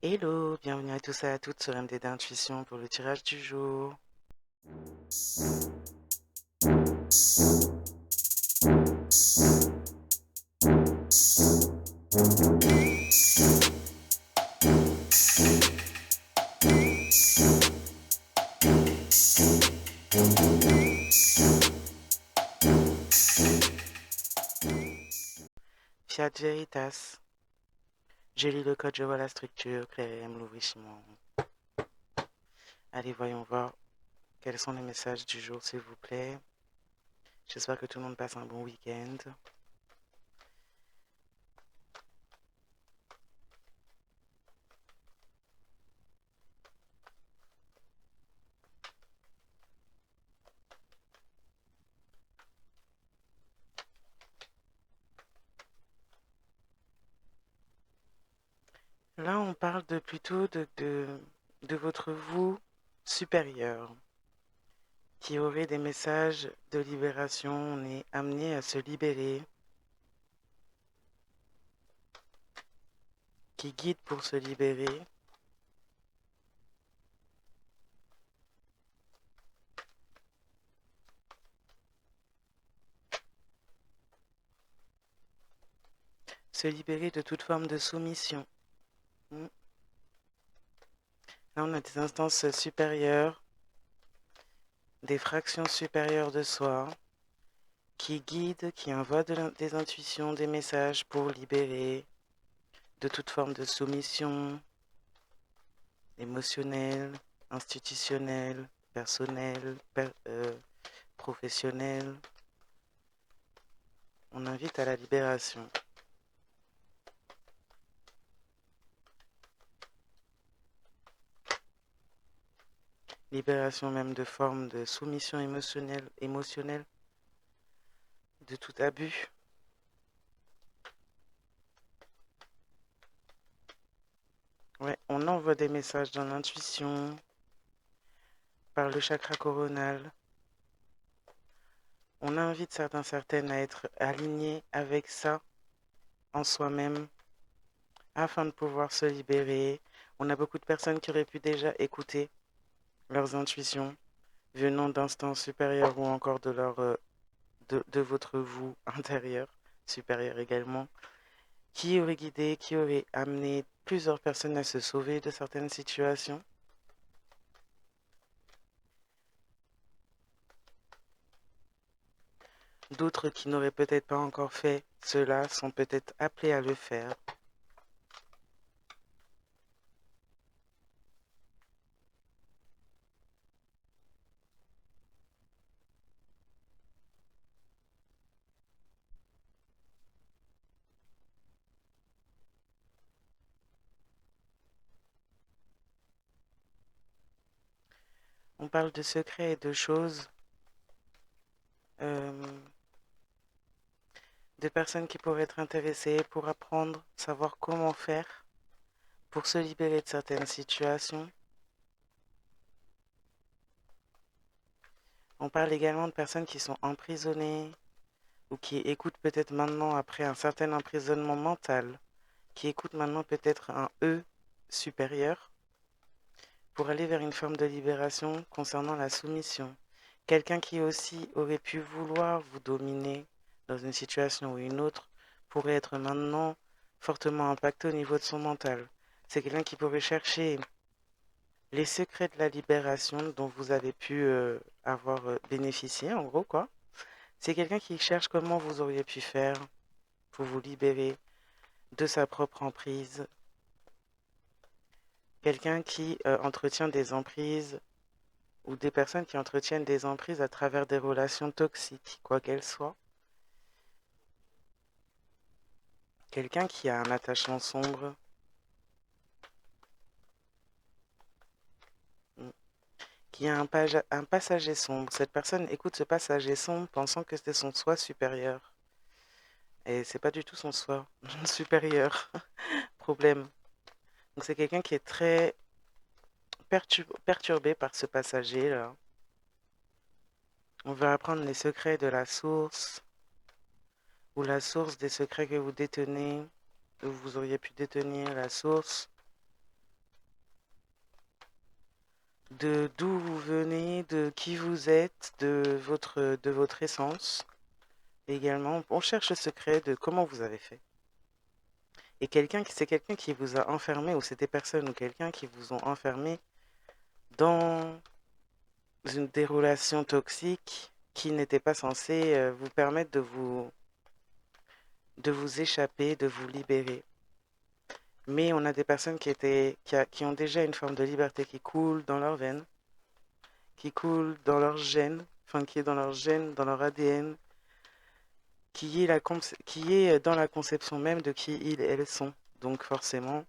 Hello, bienvenue à tous et à toutes sur MD d'Intuition pour le tirage du jour. Fiat Veritas. Je lis le code, je vois la structure, Claire et aime l'enrichissement. Allez, voyons voir quels sont les messages du jour, s'il vous plaît. J'espère que tout le monde passe un bon week-end. Là, on parle plutôt de votre vous supérieur qui aurait des messages de libération. On est amené à se libérer, qui guide pour se libérer. Se libérer de toute forme de soumission. Là, on a des instances supérieures, des fractions supérieures de soi, qui guident, qui envoient des intuitions, des messages pour libérer de toute forme de soumission émotionnelle, institutionnelle, personnelle, professionnelle. On invite à la libération. Libération même de formes de soumission émotionnelle, de tout abus. Ouais, on envoie des messages dans l'intuition, par le chakra coronal. On invite certaines à être alignés avec ça en soi-même afin de pouvoir se libérer. On a beaucoup de personnes qui auraient pu déjà écouter leurs intuitions venant d'instances supérieures ou encore de votre vous intérieur, supérieur également, qui aurait guidé, qui aurait amené plusieurs personnes à se sauver de certaines situations. D'autres qui n'auraient peut-être pas encore fait cela sont peut-être appelés à le faire. On parle de secrets et de choses, euh, de personnes qui pourraient être intéressées pour apprendre, savoir comment faire pour se libérer de certaines situations. On parle également de personnes qui sont emprisonnées ou qui écoutent peut-être maintenant, après un certain emprisonnement mental, qui écoutent maintenant peut-être un eux supérieur pour aller vers une forme de libération concernant la soumission. Quelqu'un qui aussi aurait pu vouloir vous dominer dans une situation ou une autre pourrait être maintenant fortement impacté au niveau de son mental. C'est quelqu'un qui pourrait chercher les secrets de la libération dont vous avez pu avoir bénéficié, en gros, quoi. C'est quelqu'un qui cherche comment vous auriez pu faire pour vous libérer de sa propre emprise. Quelqu'un qui entretient des emprises ou des personnes qui entretiennent des emprises à travers des relations toxiques, quoi qu'elles soient. Quelqu'un qui a un attachement sombre, qui a un passager sombre. Cette personne écoute ce passager sombre pensant que c'est son soi supérieur. Et c'est pas du tout son soi supérieur. Problème. Donc c'est quelqu'un qui est très perturbé par ce passager-là. On veut apprendre les secrets de la source ou la source des secrets que vous détenez, que vous auriez pu détenir, la source de d'où vous venez, de qui vous êtes, de votre essence. Également, on cherche le secret de comment vous avez fait. Et c'est quelqu'un qui vous a enfermé, ou c'est des personnes ou quelqu'un qui vous ont enfermé dans des relations toxiques qui n'étaient pas censées vous permettre de vous échapper, de vous libérer. Mais on a des personnes qui ont déjà une forme de liberté qui coule dans leurs veines, qui coule dans leurs gènes, enfin qui est dans leurs gènes, dans leur ADN, qui est dans la conception même de qui ils et elles sont. Donc forcément,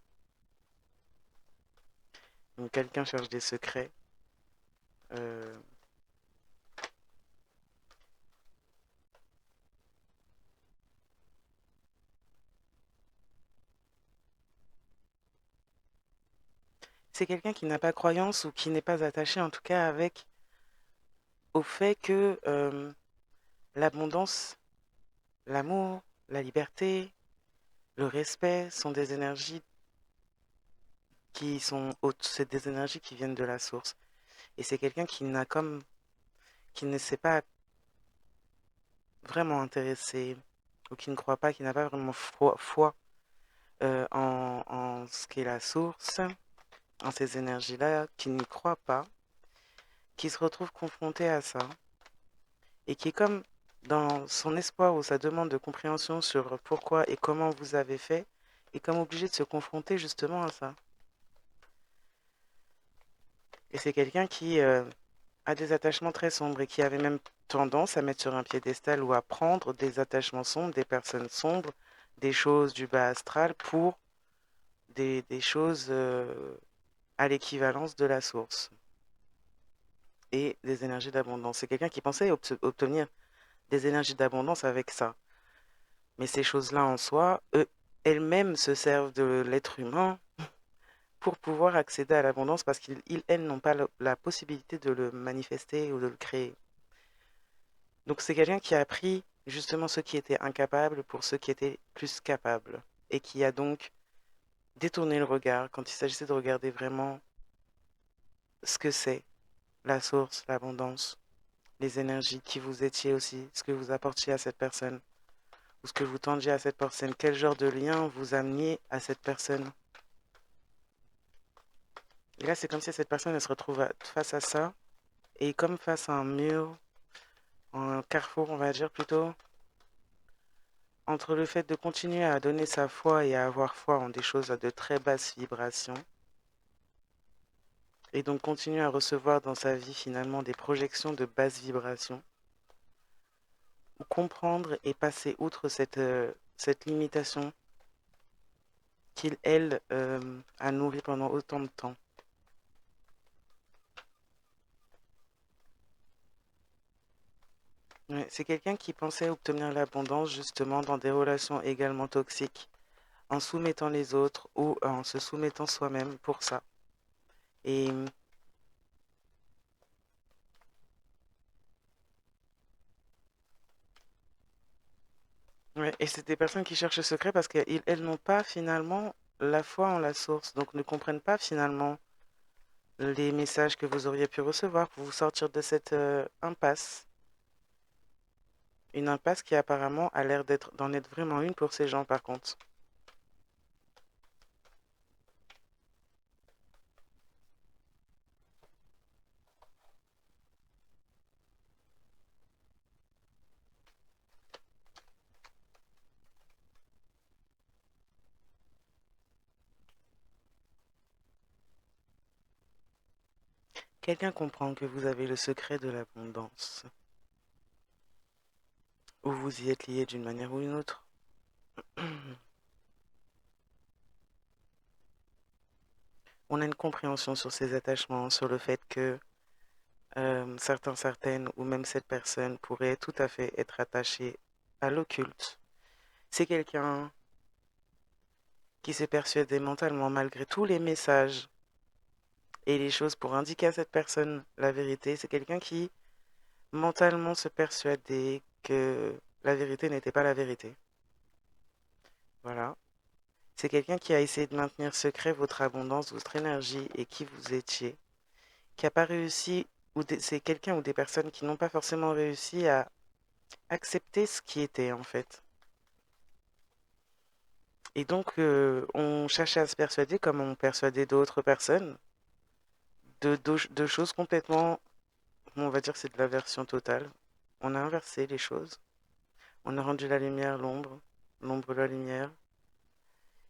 donc quelqu'un cherche des secrets. euh, c'est quelqu'un qui n'a pas croyance ou qui n'est pas attaché en tout cas avec au fait que l'abondance, l'amour, la liberté, le respect sont des énergies qui sont hautes, c'est des énergies qui viennent de la source. Et c'est quelqu'un qui ne s'est pas vraiment intéressé ou qui ne croit pas, qui n'a pas vraiment foi en ce qu'est la source, en ces énergies-là, qui n'y croit pas, qui se retrouve confronté à ça et qui est comme dans son espoir ou sa demande de compréhension sur pourquoi et comment vous avez fait, est comme obligé de se confronter justement à ça. Et c'est quelqu'un qui a des attachements très sombres et qui avait même tendance à mettre sur un piédestal ou à prendre des attachements sombres, des personnes sombres, des choses du bas astral pour des choses à l'équivalence de la source et des énergies d'abondance. C'est quelqu'un qui pensait obtenir des énergies d'abondance avec ça. Mais ces choses-là en soi, elles-mêmes se servent de l'être humain pour pouvoir accéder à l'abondance parce elles n'ont pas la possibilité de le manifester ou de le créer. Donc c'est quelqu'un qui a pris justement ceux qui étaient incapables pour ceux qui étaient plus capables et qui a donc détourné le regard quand il s'agissait de regarder vraiment ce que c'est la source, l'abondance, les énergies qui vous étiez aussi, ce que vous apportiez à cette personne ou ce que vous tendiez à cette personne, quel genre de lien vous ameniez à cette personne. Et là, c'est comme si cette personne elle se retrouve face à ça et comme face à un mur, un carrefour, on va dire plutôt, entre le fait de continuer à donner sa foi et à avoir foi en des choses à de très basses vibrations, et donc continuer à recevoir dans sa vie finalement des projections de basses vibrations, ou comprendre et passer outre cette limitation qu'il, elle, a nourrie pendant autant de temps. Ouais, c'est quelqu'un qui pensait obtenir l'abondance justement dans des relations également toxiques, en soumettant les autres ou en se soumettant soi-même pour ça. Et ouais, et c'est des personnes qui cherchent le secret parce qu'elles n'ont pas finalement la foi en la source, donc ne comprennent pas finalement les messages que vous auriez pu recevoir pour vous sortir de cette impasse. Une impasse qui apparemment a l'air d'en être vraiment une pour ces gens par contre. Quelqu'un comprend que vous avez le secret de l'abondance, ou vous y êtes lié d'une manière ou une autre. On a une compréhension sur ces attachements, sur le fait que certaines, ou même cette personne pourrait tout à fait être attachée à l'occulte. C'est quelqu'un qui s'est persuadé mentalement, malgré tous les messages et les choses pour indiquer à cette personne la vérité, c'est quelqu'un qui mentalement se persuadait que la vérité n'était pas la vérité. Voilà. C'est quelqu'un qui a essayé de maintenir secret votre abondance, votre énergie et qui vous étiez. qui n'a pas réussi, ou c'est quelqu'un ou des personnes qui n'ont pas forcément réussi à accepter ce qui était en fait. Et donc, on cherchait à se persuader comme on persuadait d'autres personnes de choses complètement, on va dire que c'est de l'aversion totale. On a inversé les choses. On a rendu la lumière l'ombre, l'ombre la lumière.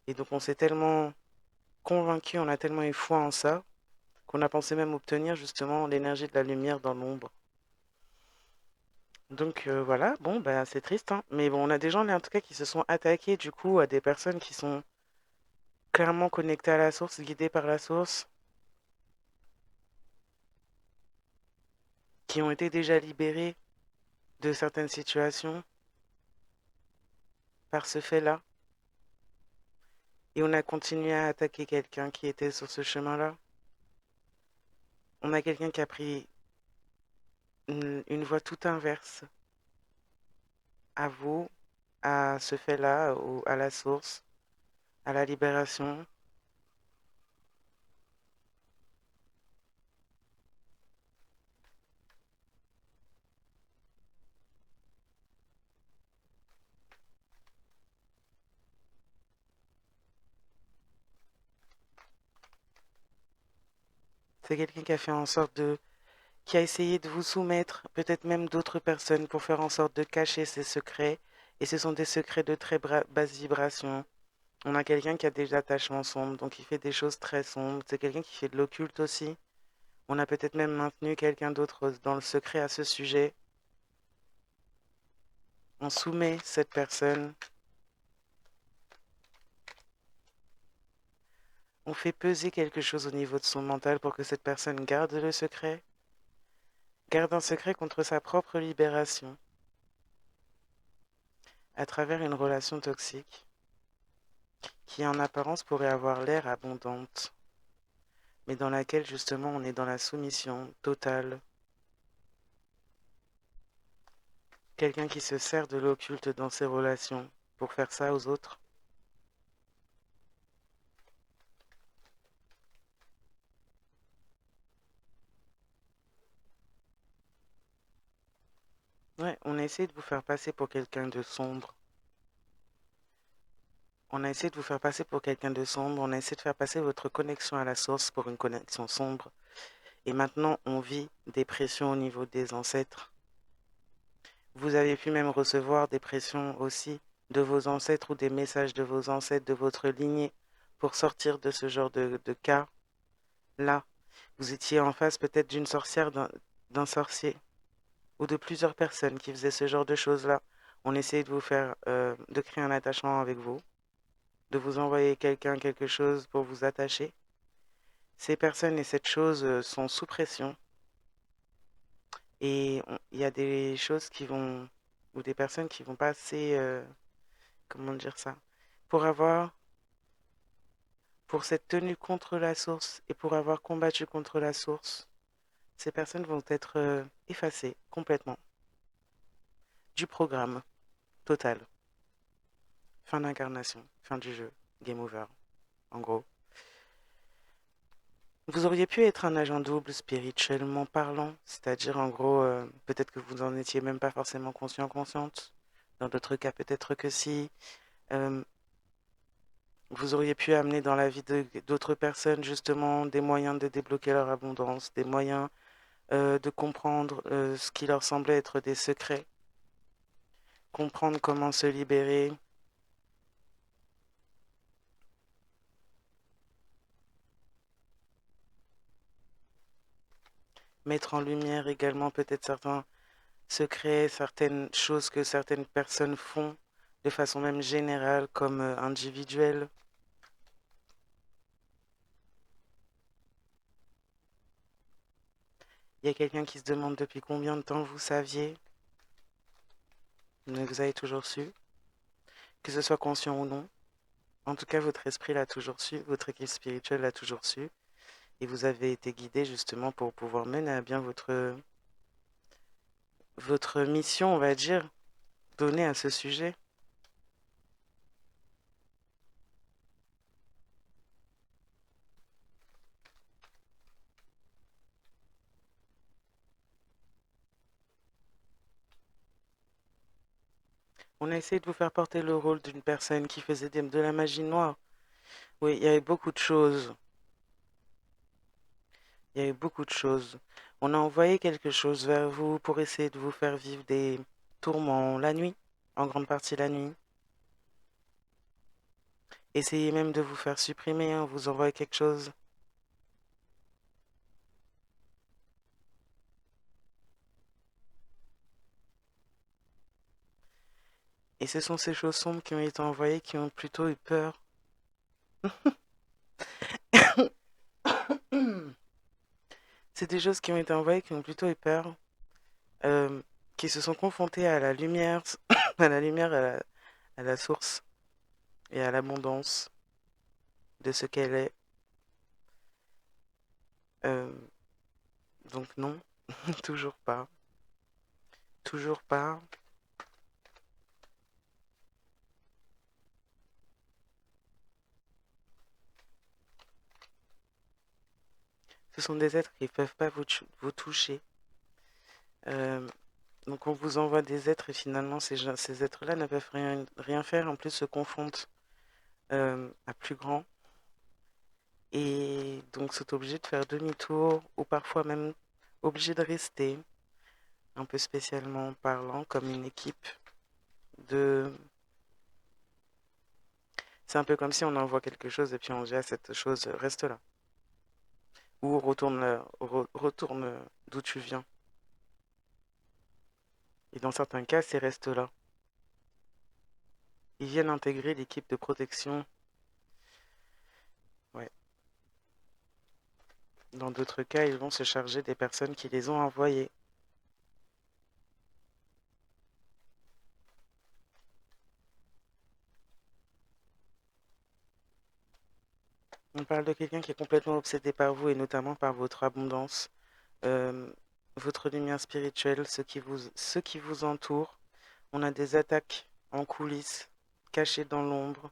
Et donc, on s'est tellement convaincu, on a tellement eu foi en ça, qu'on a pensé même obtenir justement l'énergie de la lumière dans l'ombre. Donc voilà, bon, bah, c'est triste, hein. Mais bon, on a des gens là en tout cas qui se sont attaqués du coup à des personnes qui sont clairement connectées à la source, guidées par la source, qui ont été déjà libérées de certaines situations par ce fait-là. Et on a continué à attaquer quelqu'un qui était sur ce chemin-là. On a quelqu'un qui a pris une voie tout inverse à vous, à ce fait-là, à la source, à la libération. C'est quelqu'un qui a fait en sorte de qui a essayé de vous soumettre, peut-être même d'autres personnes, pour faire en sorte de cacher ses secrets. Et ce sont des secrets de très basse vibration. On a quelqu'un qui a des attachements sombres, donc il fait des choses très sombres. C'est quelqu'un qui fait de l'occulte aussi. On a peut-être même maintenu quelqu'un d'autre dans le secret à ce sujet. On soumet cette personne. On fait peser quelque chose au niveau de son mental pour que cette personne garde le secret. Garde un secret contre sa propre libération à travers une relation toxique qui en apparence pourrait avoir l'air abondante, mais dans laquelle justement on est dans la soumission totale. Quelqu'un qui se sert de l'occulte dans ses relations pour faire ça aux autres. Ouais, on a essayé de vous faire passer pour quelqu'un de sombre. On a essayé de vous faire passer pour quelqu'un de sombre. On a essayé de faire passer votre connexion à la source pour une connexion sombre. Et maintenant, on vit des pressions au niveau des ancêtres. Vous avez pu même recevoir des pressions aussi de vos ancêtres ou des messages de vos ancêtres, de votre lignée, pour sortir de ce genre de cas-là. Vous étiez en face peut-être d'une sorcière, d'un sorcier, ou de plusieurs personnes qui faisaient ce genre de choses-là. On essayait de vous faire, de créer un attachement avec vous, de vous envoyer quelqu'un, quelque chose pour vous attacher. Ces personnes et cette chose sont sous pression. Et il y a des choses qui vont, ou des personnes qui vont passer, comment dire ça, pour avoir, pour s'être tenues contre la source et pour avoir combattu contre la source, ces personnes vont être effacées complètement du programme total. Fin d'incarnation, fin du jeu, game over, en gros. Vous auriez pu être un agent double spirituellement parlant, c'est-à-dire en gros, peut-être que vous n'en étiez même pas forcément conscient, consciente. Dans d'autres cas, peut-être que si. Euh, Vous auriez pu amener dans la vie d'autres personnes justement des moyens de débloquer leur abondance, des moyens de comprendre ce qui leur semblait être des secrets, comprendre comment se libérer, mettre en lumière également peut-être certains secrets, certaines choses que certaines personnes font de façon même générale comme individuelle. Il y a quelqu'un qui se demande depuis combien de temps vous saviez, mais vous avez toujours su, que ce soit conscient ou non. En tout cas, votre esprit l'a toujours su, votre équipe spirituelle l'a toujours su, et vous avez été guidé justement pour pouvoir mener à bien votre mission, on va dire, donnée à ce sujet. On a essayé de vous faire porter le rôle d'une personne qui faisait de la magie noire. Oui, il y avait beaucoup de choses. Il y avait beaucoup de choses. On a envoyé quelque chose vers vous pour essayer de vous faire vivre des tourments la nuit, en grande partie la nuit. Essayez même de vous faire supprimer, hein, on vous envoie quelque chose. Et ce sont ces choses sombres qui ont été envoyées qui ont plutôt eu peur. C'est des choses qui ont été envoyées qui ont plutôt eu peur, euh, qui se sont confrontées à la lumière, à la lumière, à la source et à l'abondance de ce qu'elle est. Euh, donc non, toujours pas. Toujours pas. Ce sont des êtres qui ne peuvent pas vous toucher. Euh, donc on vous envoie des êtres et finalement ces êtres-là ne peuvent rien faire, en plus se confondent à plus grand. Et donc sont obligés de faire demi-tour ou parfois même obligés de rester, un peu spécialement parlant, comme une équipe de... C'est un peu comme si on envoie quelque chose et puis on dit à cette chose, reste là. Ou retourne d'où tu viens. Et dans certains cas, c'est reste là. Ils viennent intégrer l'équipe de protection. Ouais. Dans d'autres cas, ils vont se charger des personnes qui les ont envoyés. On parle de quelqu'un qui est complètement obsédé par vous et notamment par votre abondance, euh, votre lumière spirituelle, ceux qui vous entourent. On a des attaques en coulisses, cachées dans l'ombre.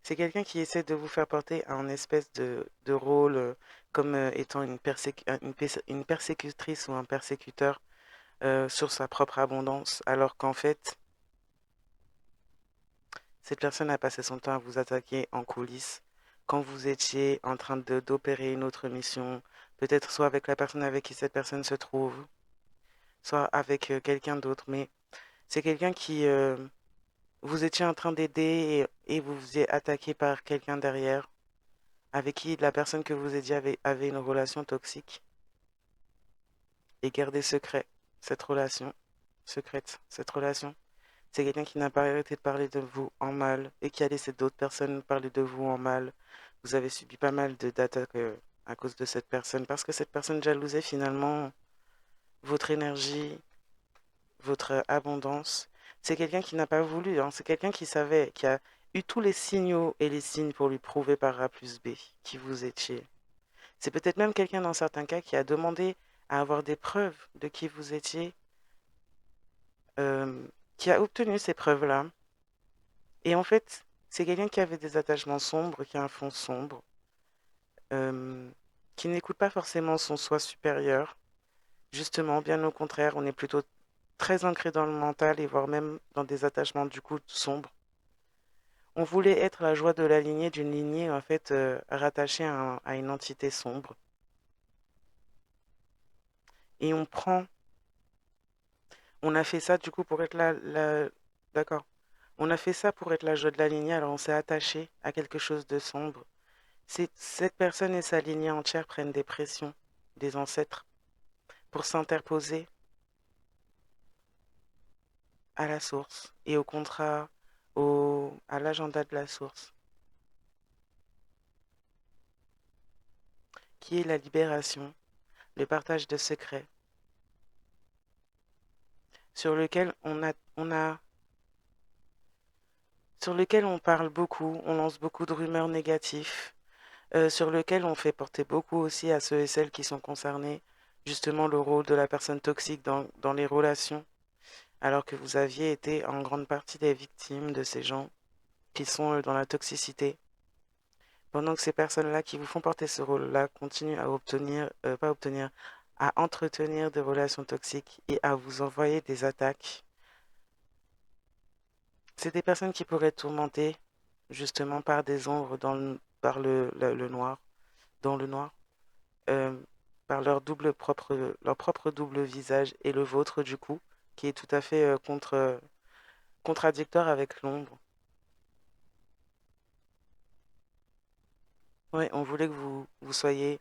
C'est quelqu'un qui essaie de vous faire porter un espèce de rôle comme étant une persécutrice ou un persécuteur sur sa propre abondance, alors qu'en fait, cette personne a passé son temps à vous attaquer en coulisses quand vous étiez en train d'opérer une autre mission, peut-être soit avec la personne avec qui cette personne se trouve, soit avec quelqu'un d'autre, mais c'est quelqu'un qui vous étiez en train d'aider et vous faisiez attaquer par quelqu'un derrière, avec qui la personne que vous aidiez avait une relation toxique et gardait secret cette relation, secrète, cette relation. C'est quelqu'un qui n'a pas arrêté de parler de vous en mal et qui a laissé d'autres personnes parler de vous en mal. Vous avez subi pas mal d'attaques à cause de cette personne parce que cette personne jalousait finalement votre énergie, votre abondance. C'est quelqu'un qui n'a pas voulu, hein. C'est quelqu'un qui savait, qui a eu tous les signaux et les signes pour lui prouver par A plus B qui vous étiez. C'est peut-être même quelqu'un dans certains cas qui a demandé à avoir des preuves de qui vous étiez, euh, qui a obtenu ces preuves-là. Et en fait, c'est quelqu'un qui avait des attachements sombres, qui a un fond sombre, euh, qui n'écoute pas forcément son soi supérieur. Justement, bien au contraire, on est plutôt très ancré dans le mental et voire même dans des attachements du coup sombres. On voulait être la joie de la lignée d'une lignée en fait rattachée à une entité sombre. Et on a fait ça du coup pour être d'accord. On a fait ça pour être la joie de la lignée, alors on s'est attaché à quelque chose de sombre. Cette personne et sa lignée entière prennent des pressions des ancêtres pour s'interposer à la source et au contrat, à l'agenda de la source, qui est la libération, le partage de secrets, sur lequel sur lequel on parle beaucoup, on lance beaucoup de rumeurs négatives, sur lequel on fait porter beaucoup aussi à ceux et celles qui sont concernés, justement le rôle de la personne toxique dans les relations, alors que vous aviez été en grande partie des victimes de ces gens qui sont dans la toxicité. Pendant que ces personnes-là qui vous font porter ce rôle-là continuent à pas obtenir, à entretenir des relations toxiques et à vous envoyer des attaques C'est des personnes qui pourraient être tourmentées justement par des ombres par le noir, dans le noir, euh, par leur propre double visage et le vôtre du coup, qui est tout à fait contradictoire avec l'ombre. Ouais, on voulait que vous soyez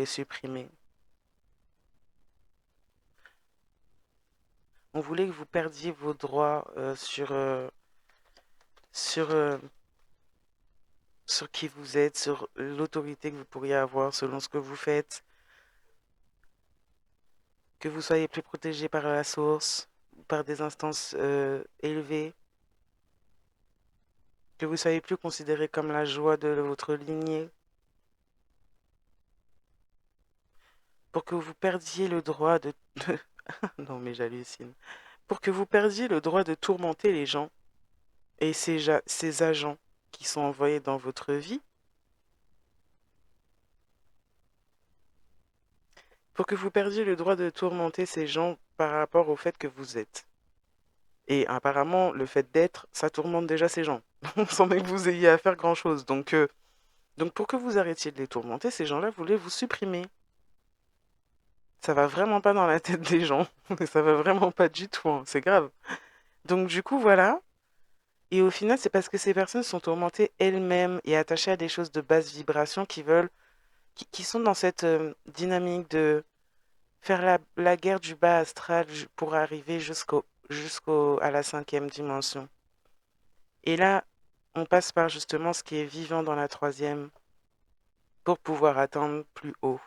supprimé. On voulait que vous perdiez vos droits sur, sur qui vous êtes, sur l'autorité que vous pourriez avoir selon ce que vous faites, que vous soyez plus protégé par la source, par des instances élevées, que vous soyez plus considéré comme la joie de votre lignée, pour que vous perdiez le droit non mais j'hallucine. Pour que vous perdiez le droit de tourmenter les gens et ces agents qui sont envoyés dans votre vie, pour que vous perdiez le droit de tourmenter ces gens par rapport au fait que vous êtes. Et apparemment, le fait d'être, ça tourmente déjà ces gens, sans même que vous ayez à faire grand-chose. Donc pour que vous arrêtiez de les tourmenter, ces gens-là voulaient vous supprimer. Ça va vraiment pas dans la tête des gens. Ça va vraiment pas du tout, hein. C'est grave. Donc du coup, voilà. Et au final, c'est parce que ces personnes sont tourmentées elles-mêmes et attachées à des choses de basse vibration qui sont dans cette dynamique de faire la guerre du bas astral pour arriver à la cinquième dimension. Et là, on passe par justement ce qui est vivant dans la troisième pour pouvoir atteindre plus haut.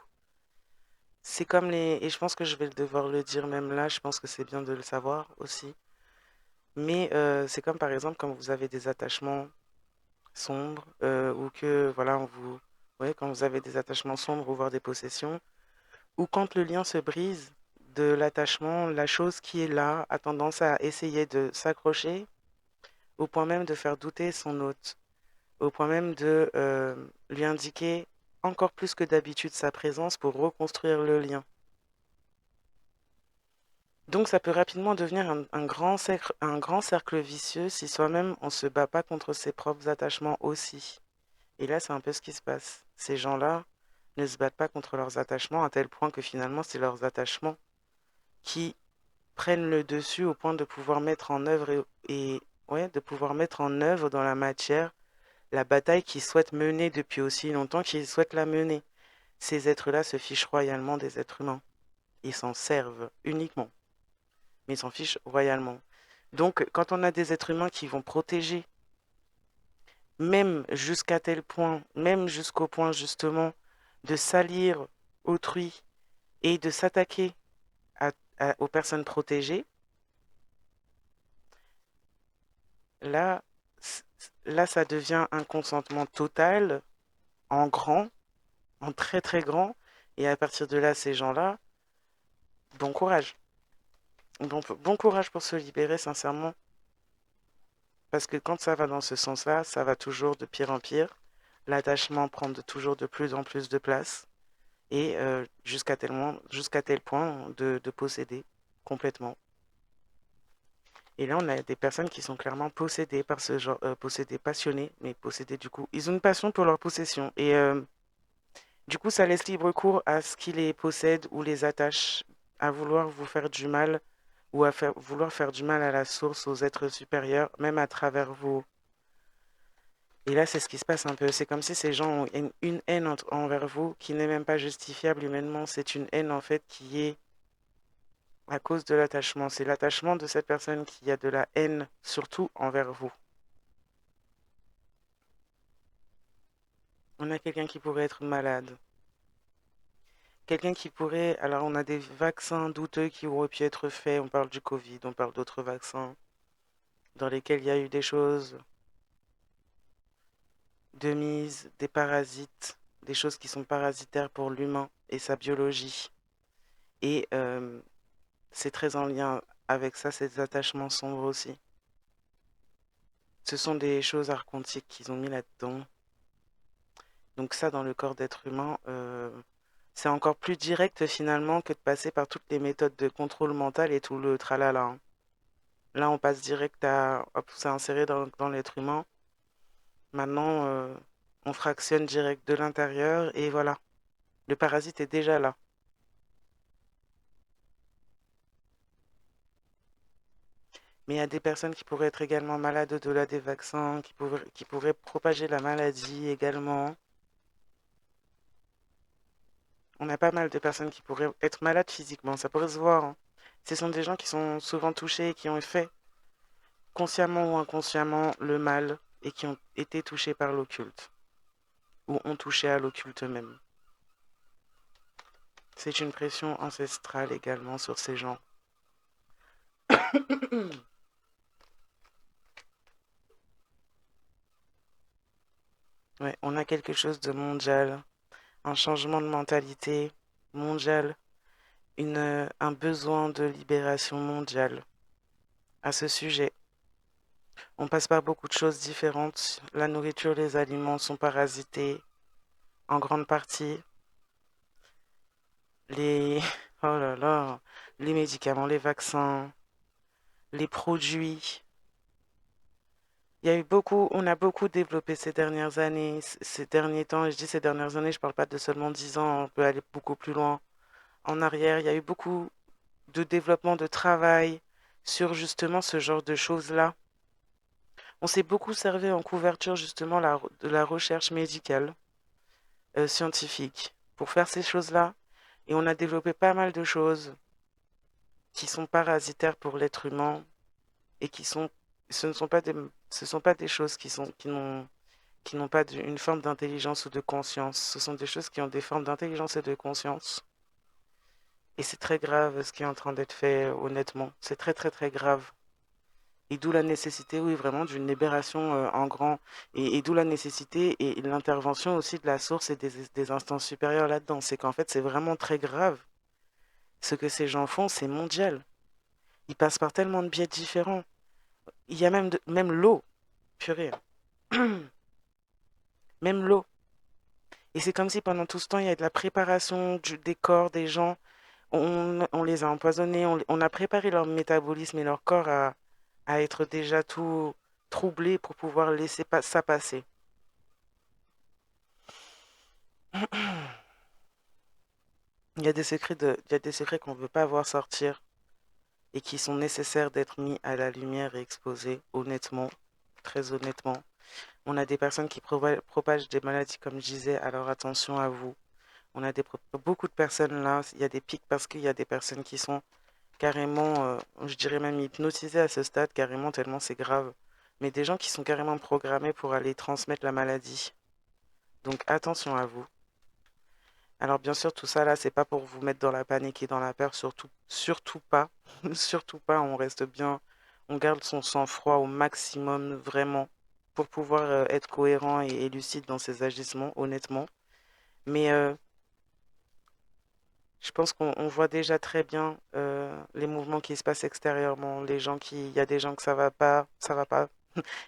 C'est comme et je pense que je vais devoir le dire même là, je pense que c'est bien de le savoir aussi. Mais c'est comme par exemple quand vous avez des attachements sombres ou que, voilà, ouais, quand vous avez des attachements sombres ou voire des possessions, ou quand le lien se brise de l'attachement, la chose qui est là a tendance à essayer de s'accrocher au point même de faire douter son hôte, au point même de lui indiquer encore plus que d'habitude sa présence pour reconstruire le lien. Donc ça peut rapidement devenir un grand cercle vicieux si soi-même on ne se bat pas contre ses propres attachements aussi. Et là, c'est un peu ce qui se passe. Ces gens-là ne se battent pas contre leurs attachements à tel point que finalement, c'est leurs attachements qui prennent le dessus au point de pouvoir mettre en œuvre ouais, de pouvoir mettre en œuvre dans la matière la bataille qu'ils souhaitent mener depuis aussi longtemps qu'ils souhaitent la mener. Ces êtres-là se fichent royalement des êtres humains. Ils s'en servent uniquement, mais ils s'en fichent royalement. Donc, quand on a des êtres humains qui vont protéger, même jusqu'à tel point, même jusqu'au point justement de salir autrui et de s'attaquer aux personnes protégées, là, là, ça devient un consentement total, en grand, en très très grand, et à partir de là, ces gens-là, bon courage. Bon courage pour se libérer, sincèrement, parce que quand ça va dans ce sens-là, ça va toujours de pire en pire. L'attachement prend toujours de plus en plus de place, et jusqu'à tel point de posséder complètement. Et là, on a des personnes qui sont clairement possédées par ce genre, possédées, passionnées, mais possédées du coup. Ils ont une passion pour leur possession. Et du coup, ça laisse libre cours à ce qui les possède ou les attache à vouloir vous faire du mal ou vouloir faire du mal à la source, aux êtres supérieurs, même à travers vous. Et là, c'est ce qui se passe un peu. C'est comme si ces gens ont une haine envers vous qui n'est même pas justifiable humainement. C'est une haine en fait qui est à cause de l'attachement. C'est l'attachement de cette personne qui a de la haine, surtout envers vous. On a quelqu'un qui pourrait être malade. Quelqu'un qui pourrait... Alors, on a des vaccins douteux qui auraient pu être faits. On parle du Covid, on parle d'autres vaccins dans lesquels il y a eu des choses de mise, des parasites, des choses qui sont parasitaires pour l'humain et sa biologie. Et c'est très en lien avec ça, ces attachements sombres aussi. Ce sont des choses archontiques qu'ils ont mis là-dedans. Donc ça, dans le corps d'être humain, c'est encore plus direct finalement que de passer par toutes les méthodes de contrôle mental et tout le tralala, hein. Là, on passe direct à... Hop, c'est inséré dans l'être humain. Maintenant, on fractionne direct de l'intérieur et voilà. Le parasite est déjà là. Mais il y a des personnes qui pourraient être également malades au-delà des vaccins, qui pourraient propager la maladie également. On a pas mal de personnes qui pourraient être malades physiquement, ça pourrait se voir, hein. Ce sont des gens qui sont souvent touchés, qui ont fait consciemment ou inconsciemment le mal et qui ont été touchés par l'occulte ou ont touché à l'occulte même. C'est une pression ancestrale également sur ces gens. Ouais, on a quelque chose de mondial, un changement de mentalité mondial, un besoin de libération mondiale à ce sujet. On passe par beaucoup de choses différentes. La nourriture, les aliments sont parasités en grande partie. Les, oh là là, les médicaments, les vaccins, les produits. Il y a eu beaucoup, on a beaucoup développé ces dernières années, ces derniers temps. Et je dis ces dernières années, je ne parle pas de seulement 10 ans, on peut aller beaucoup plus loin. En arrière, il y a eu beaucoup de développement de travail sur justement ce genre de choses-là. On s'est beaucoup servi en couverture justement de la recherche médicale, scientifique, pour faire ces choses-là. Et on a développé pas mal de choses qui sont parasitaires pour l'être humain et ce ne sont pas ce sont pas des choses qui n'ont pas une forme d'intelligence ou de conscience. Ce sont des choses qui ont des formes d'intelligence et de conscience. Et c'est très grave ce qui est en train d'être fait, honnêtement. C'est très, très, très grave. Et d'où la nécessité, oui, vraiment, d'une libération en grand. Et d'où la nécessité et l'intervention aussi de la source et des instances supérieures là-dedans. C'est qu'en fait, c'est vraiment très grave. Ce que ces gens font, c'est mondial. Ils passent par tellement de biais différents. Il y a même l'eau, purée. Même l'eau. Et c'est comme si pendant tout ce temps, il y a de la préparation des corps des gens. On les a empoisonnés, on a préparé leur métabolisme et leur corps à être déjà tout troublé pour pouvoir laisser ça passer. Il y a des secrets qu'on ne veut pas voir sortir et qui sont nécessaires d'être mis à la lumière et exposés honnêtement, très honnêtement. On a des personnes qui propagent des maladies, comme je disais, alors attention à vous. On a beaucoup de personnes là, il y a des pics parce qu'il y a des personnes qui sont carrément, je dirais même hypnotisées à ce stade, carrément, tellement c'est grave. Mais des gens qui sont carrément programmés pour aller transmettre la maladie. Donc attention à vous. Alors bien sûr, tout ça là, c'est pas pour vous mettre dans la panique et dans la peur, surtout, surtout pas. Surtout pas, on reste bien, on garde son sang-froid au maximum, vraiment, pour pouvoir être cohérent et lucide dans ses agissements, honnêtement. Mais je pense qu'on voit déjà très bien les mouvements qui se passent extérieurement, il y a des gens que ça va pas,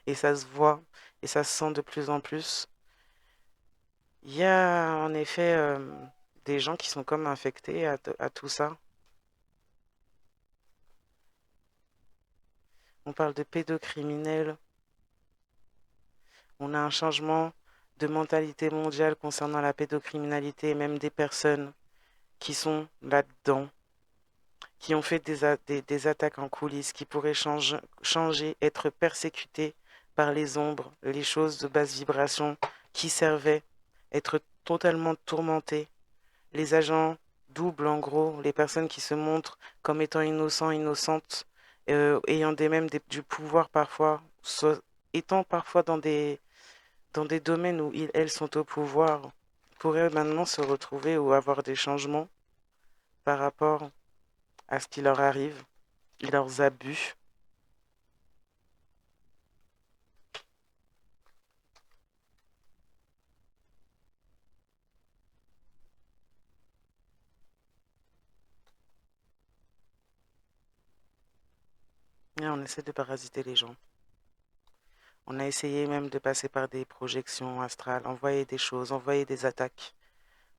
et ça se voit, et ça se sent de plus en plus. Il y a en effet des gens qui sont comme infectés à tout ça. On parle de pédocriminels, on a un changement de mentalité mondiale concernant la pédocriminalité et même des personnes qui sont là-dedans, qui ont fait des attaques en coulisses, qui pourraient changer, être persécutés par les ombres, les choses de basse vibration qui servaient, être totalement tourmentés. Les agents doubles, en gros, les personnes qui se montrent comme étant innocents, innocentes, ayant du pouvoir parfois, étant parfois dans des domaines où elles sont au pouvoir, pourraient maintenant se retrouver ou avoir des changements par rapport à ce qui leur arrive, leurs abus. Et on essaie de parasiter les gens. On a essayé même de passer par des projections astrales, envoyer des choses, envoyer des attaques.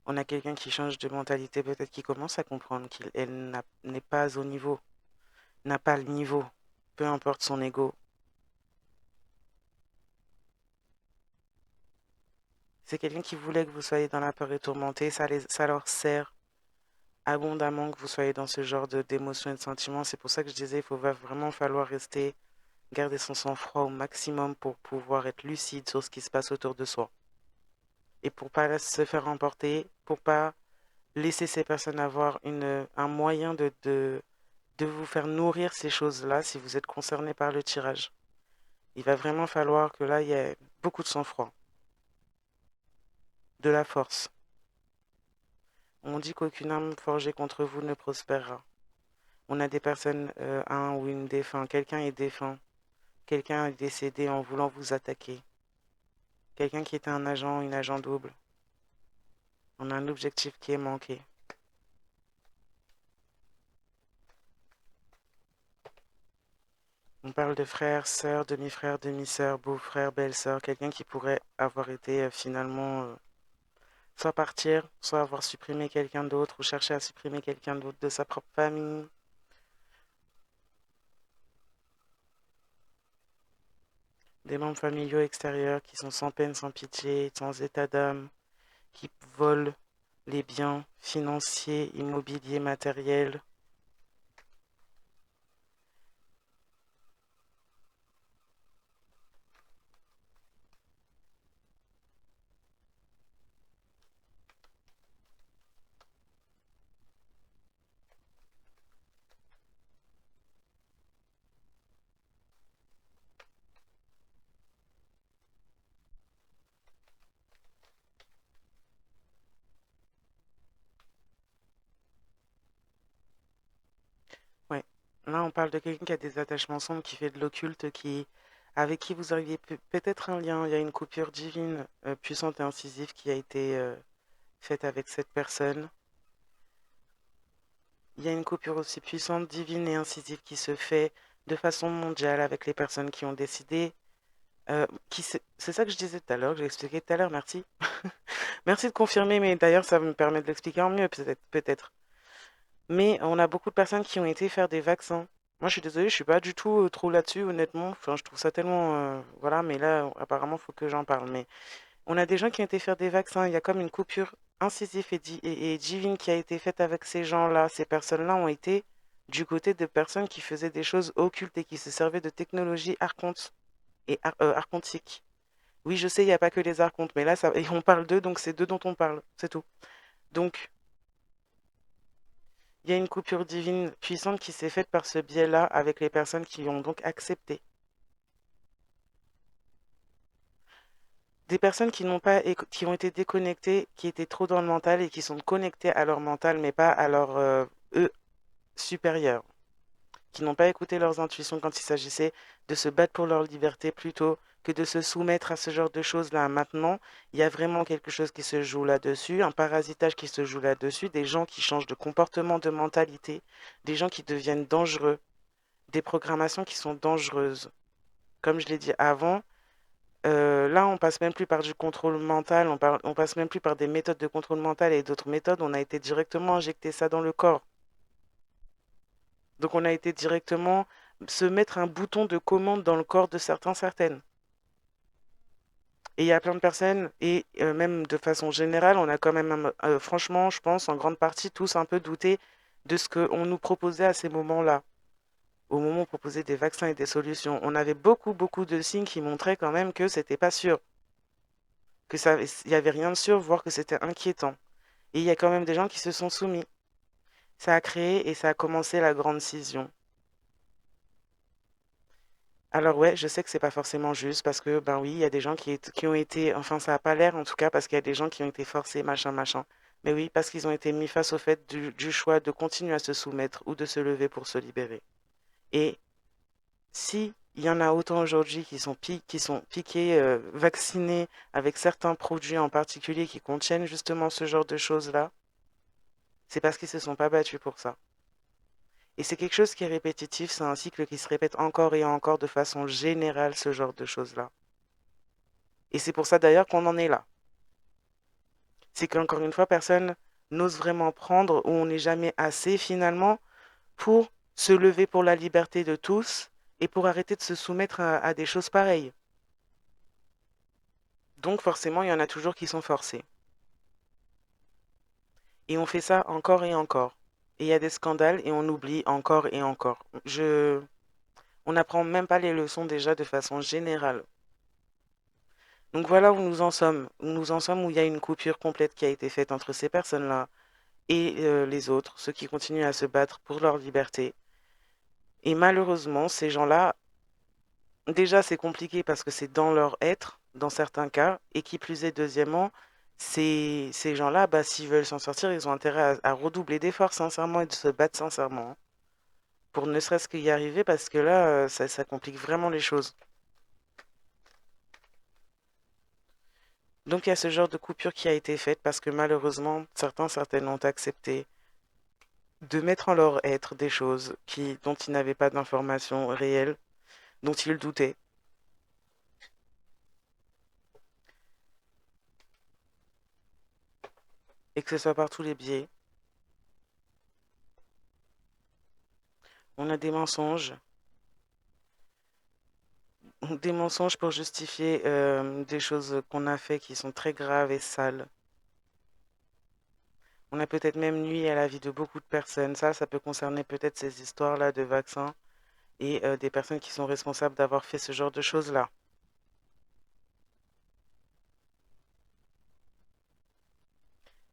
On a quelqu'un qui change de mentalité, peut-être qui commence à comprendre qu'elle n'est pas au niveau, n'a pas le niveau. peu importe son ego. C'est quelqu'un qui voulait que vous soyez dans la peur et tourmenté. Ça leur sert abondamment que vous soyez dans ce genre d'émotions et de sentiments. C'est pour ça que je disais, va vraiment falloir rester, garder son sang-froid au maximum pour pouvoir être lucide sur ce qui se passe autour de soi. Et pour pas se faire emporter, pour pas laisser ces personnes avoir un moyen de vous faire nourrir ces choses-là si vous êtes concerné par le tirage. Il va vraiment falloir que là, il y ait beaucoup de sang-froid, de la force. On dit qu'aucune arme forgée contre vous ne prospérera. On a des personnes, un ou une défunt, quelqu'un est défunt, quelqu'un est décédé en voulant vous attaquer, quelqu'un qui était un agent, une agent double. On a un objectif qui est manqué. On parle de frère, sœur, demi-frère, demi-sœur, beau-frère, belle-sœur, quelqu'un qui pourrait avoir été finalement soit partir, soit avoir supprimé quelqu'un d'autre ou chercher à supprimer quelqu'un d'autre de sa propre famille. Des membres familiaux extérieurs qui sont sans peine, sans pitié, sans état d'âme, qui volent les biens financiers, immobiliers, matériels. Ouais. Là, on parle de quelqu'un qui a des attachements sombres, qui fait de l'occulte, avec qui vous auriez peut-être un lien. Il y a une coupure divine, puissante et incisive qui a été faite avec cette personne. Il y a une coupure aussi puissante, divine et incisive qui se fait de façon mondiale avec les personnes qui ont décidé. C'est ça que je disais tout à l'heure, que j'ai expliqué tout à l'heure, merci. Merci de confirmer, mais d'ailleurs, ça me permet de l'expliquer en mieux, peut-être. Mais on a beaucoup de personnes qui ont été faire des vaccins. Moi, je suis désolée, je suis pas du tout trop là-dessus, honnêtement. Enfin, je trouve ça tellement, voilà, mais là, apparemment, il faut que j'en parle. Mais on a des gens qui ont été faire des vaccins. Il y a comme une coupure incisive et divine qui a été faite avec ces gens-là. Ces personnes-là ont été du côté de personnes qui faisaient des choses occultes et qui se servaient de technologies archontes et archontiques. Oui, je sais, il n'y a pas que les archontes, mais là, et on parle d'eux, donc c'est d'eux dont on parle, c'est tout. Donc, il y a une coupure divine puissante qui s'est faite par ce biais-là avec les personnes qui ont donc accepté. Des personnes qui n'ont pas, qui ont été déconnectées, qui étaient trop dans le mental et qui sont connectées à leur mental, mais pas à leur eux supérieur, qui n'ont pas écouté leurs intuitions quand il s'agissait de se battre pour leur liberté plutôt que de se soumettre à ce genre de choses-là. Maintenant, il y a vraiment quelque chose qui se joue là-dessus, un parasitage qui se joue là-dessus, des gens qui changent de comportement, de mentalité, des gens qui deviennent dangereux, des programmations qui sont dangereuses. Comme je l'ai dit avant, là, on passe même plus par du contrôle mental, on passe même plus par des méthodes de contrôle mental et d'autres méthodes, on a été directement injecter ça dans le corps. Donc on a été directement se mettre un bouton de commande dans le corps de certaines. Et il y a plein de personnes, et même de façon générale, on a quand même, franchement, je pense, en grande partie, tous un peu douté de ce qu'on nous proposait à ces moments-là. Au moment où on proposait des vaccins et des solutions, on avait beaucoup de signes qui montraient quand même que c'était pas sûr, que ça, il y avait rien de sûr, voire que c'était inquiétant. Et il y a quand même des gens qui se sont soumis. Ça a créé et ça a commencé la grande scission. Alors ouais, je sais que c'est pas forcément juste parce que ben oui, il y a des gens qui ont été, enfin ça a pas l'air en tout cas parce qu'il y a des gens qui ont été forcés, machin. Mais oui, parce qu'ils ont été mis face au fait du choix de continuer à se soumettre ou de se lever pour se libérer. Et si il y en a autant aujourd'hui qui sont piqués, vaccinés avec certains produits en particulier qui contiennent justement ce genre de choses-là, c'est parce qu'ils se sont pas battus pour ça. Et c'est quelque chose qui est répétitif, c'est un cycle qui se répète encore et encore de façon générale, ce genre de choses-là. Et c'est pour ça d'ailleurs qu'on en est là. C'est qu'encore une fois, personne n'ose vraiment prendre ou on n'est jamais assez finalement pour se lever pour la liberté de tous et pour arrêter de se soumettre à des choses pareilles. Donc forcément, il y en a toujours qui sont forcés. Et on fait ça encore et encore. Et il y a des scandales et on oublie encore et encore. On n'apprend même pas les leçons déjà de façon générale. Donc voilà où nous en sommes. Où nous en sommes où il y a une coupure complète qui a été faite entre ces personnes-là et les autres, ceux qui continuent à se battre pour leur liberté. Et malheureusement, ces gens-là, déjà c'est compliqué parce que c'est dans leur être, dans certains cas, et qui plus est, deuxièmement, ces gens-là, bah, s'ils veulent s'en sortir, ils ont intérêt à redoubler d'efforts sincèrement et de se battre sincèrement, hein, pour ne serait-ce qu'y arriver parce que là, ça complique vraiment les choses. Donc il y a ce genre de coupure qui a été faite parce que malheureusement, certaines ont accepté de mettre en leur être des choses dont ils n'avaient pas d'informations réelles, dont ils doutaient. Et que ce soit par tous les biais. On a des mensonges pour justifier des choses qu'on a fait qui sont très graves et sales. On a peut-être même nui à la vie de beaucoup de personnes. Ça peut concerner peut-être ces histoires-là de vaccins et des personnes qui sont responsables d'avoir fait ce genre de choses-là.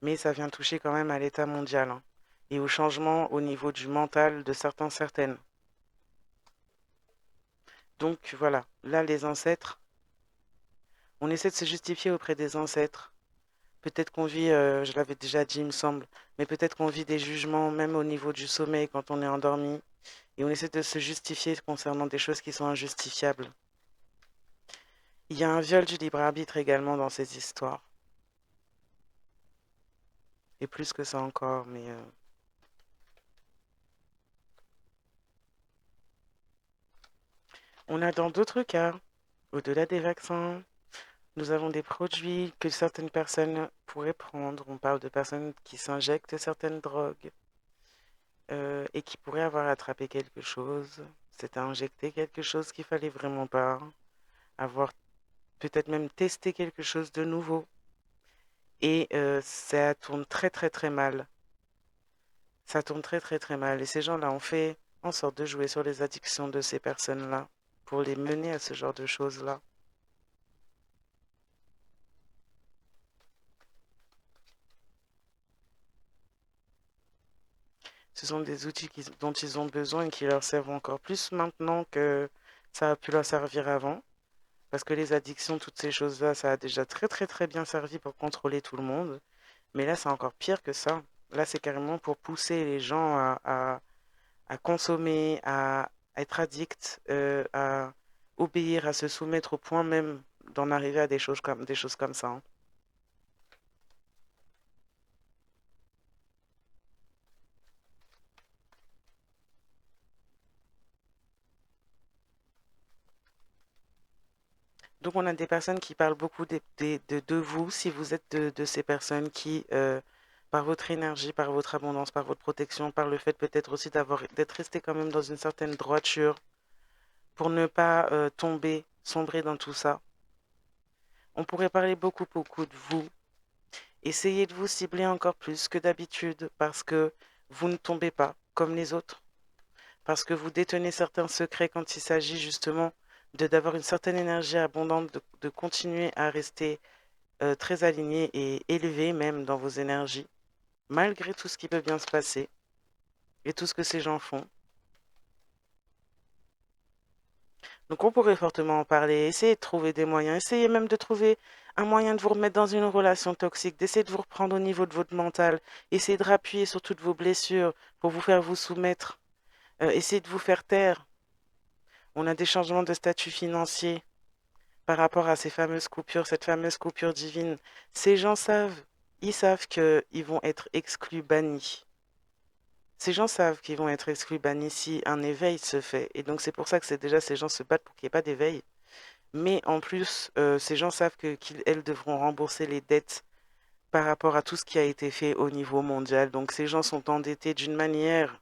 Mais ça vient toucher quand même à l'état mondial, hein, et au changement au niveau du mental de certaines. Donc voilà, là les ancêtres, on essaie de se justifier auprès des ancêtres. Peut-être qu'on vit, je l'avais déjà dit il me semble, mais peut-être qu'on vit des jugements même au niveau du sommeil quand on est endormi. Et on essaie de se justifier concernant des choses qui sont injustifiables. Il y a un viol du libre arbitre également dans ces histoires. Et plus que ça encore, mais on a dans d'autres cas, au-delà des vaccins, nous avons des produits que certaines personnes pourraient prendre. On parle de personnes qui s'injectent certaines drogues et qui pourraient avoir attrapé quelque chose. C'est injecté quelque chose qu'il fallait vraiment pas. Avoir peut-être même testé quelque chose de nouveau. Et ça tourne très très très mal. Ça tourne très très très mal. Et ces gens-là ont fait en sorte de jouer sur les addictions de ces personnes-là pour les mener à ce genre de choses-là. Ce sont des outils dont ils ont besoin et qui leur servent encore plus maintenant que ça a pu leur servir avant. Parce que les addictions, toutes ces choses-là, ça a déjà très très très bien servi pour contrôler tout le monde. Mais là, c'est encore pire que ça. Là, c'est carrément pour pousser les gens à consommer, à être addicts, à obéir, à se soumettre au point même d'en arriver à des choses comme ça, hein. Donc, on a des personnes qui parlent beaucoup de vous, si vous êtes de ces personnes qui, par votre énergie, par votre abondance, par votre protection, par le fait peut-être aussi d'être resté quand même dans une certaine droiture pour ne pas sombrer dans tout ça. On pourrait parler beaucoup, beaucoup de vous. Essayez de vous cibler encore plus que d'habitude parce que vous ne tombez pas comme les autres, parce que vous détenez certains secrets quand il s'agit justement d'avoir une certaine énergie abondante, de continuer à rester très aligné et élevé même dans vos énergies, malgré tout ce qui peut bien se passer et tout ce que ces gens font. Donc on pourrait fortement en parler, essayer de trouver des moyens, essayer même de trouver un moyen de vous remettre dans une relation toxique, d'essayer de vous reprendre au niveau de votre mental, essayer de rappuyer sur toutes vos blessures pour vous faire vous soumettre, essayer de vous faire taire. On a des changements de statut financier par rapport à ces fameuses coupures, cette fameuse coupure divine. Ces gens savent, ils savent qu'ils vont être exclus, bannis. Ces gens savent qu'ils vont être exclus, bannis si un éveil se fait. Et donc c'est pour ça que c'est déjà ces gens se battent pour qu'il n'y ait pas d'éveil. Mais en plus, ces gens savent qu'elles devront rembourser les dettes par rapport à tout ce qui a été fait au niveau mondial. Donc ces gens sont endettés d'une manière,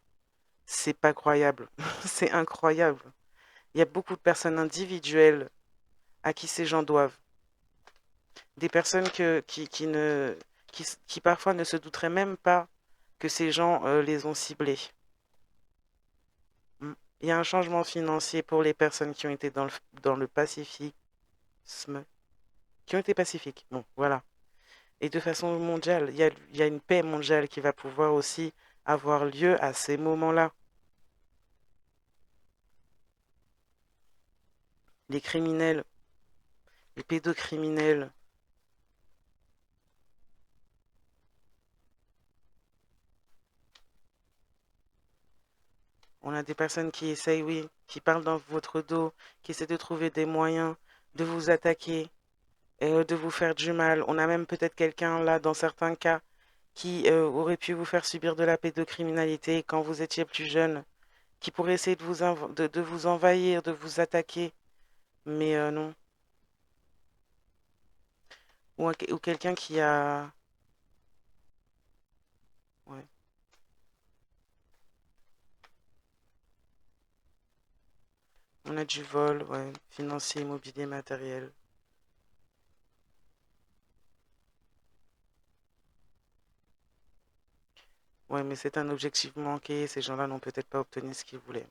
c'est pas croyable. C'est incroyable. Il y a beaucoup de personnes individuelles à qui ces gens doivent. Des personnes qui parfois ne se douteraient même pas que ces gens les ont ciblés. Mm. Il y a un changement financier pour les personnes qui ont été dans le pacifisme, qui ont été pacifiques. Bon, voilà. Et de façon mondiale, il y a une paix mondiale qui va pouvoir aussi avoir lieu à ces moments-là. Les criminels, les pédocriminels, on a des personnes qui essayent, oui, qui parlent dans votre dos, qui essaient de trouver des moyens de vous attaquer et de vous faire du mal. On a même peut-être quelqu'un là, dans certains cas, qui aurait pu vous faire subir de la pédocriminalité quand vous étiez plus jeune, qui pourrait essayer de vous envahir, de vous attaquer, mais non. Ou quelqu'un qui a... Ouais. On a du vol, ouais, financier, immobilier, matériel. Ouais, mais c'est un objectif manqué. Ces gens-là n'ont peut-être pas obtenu ce qu'ils voulaient.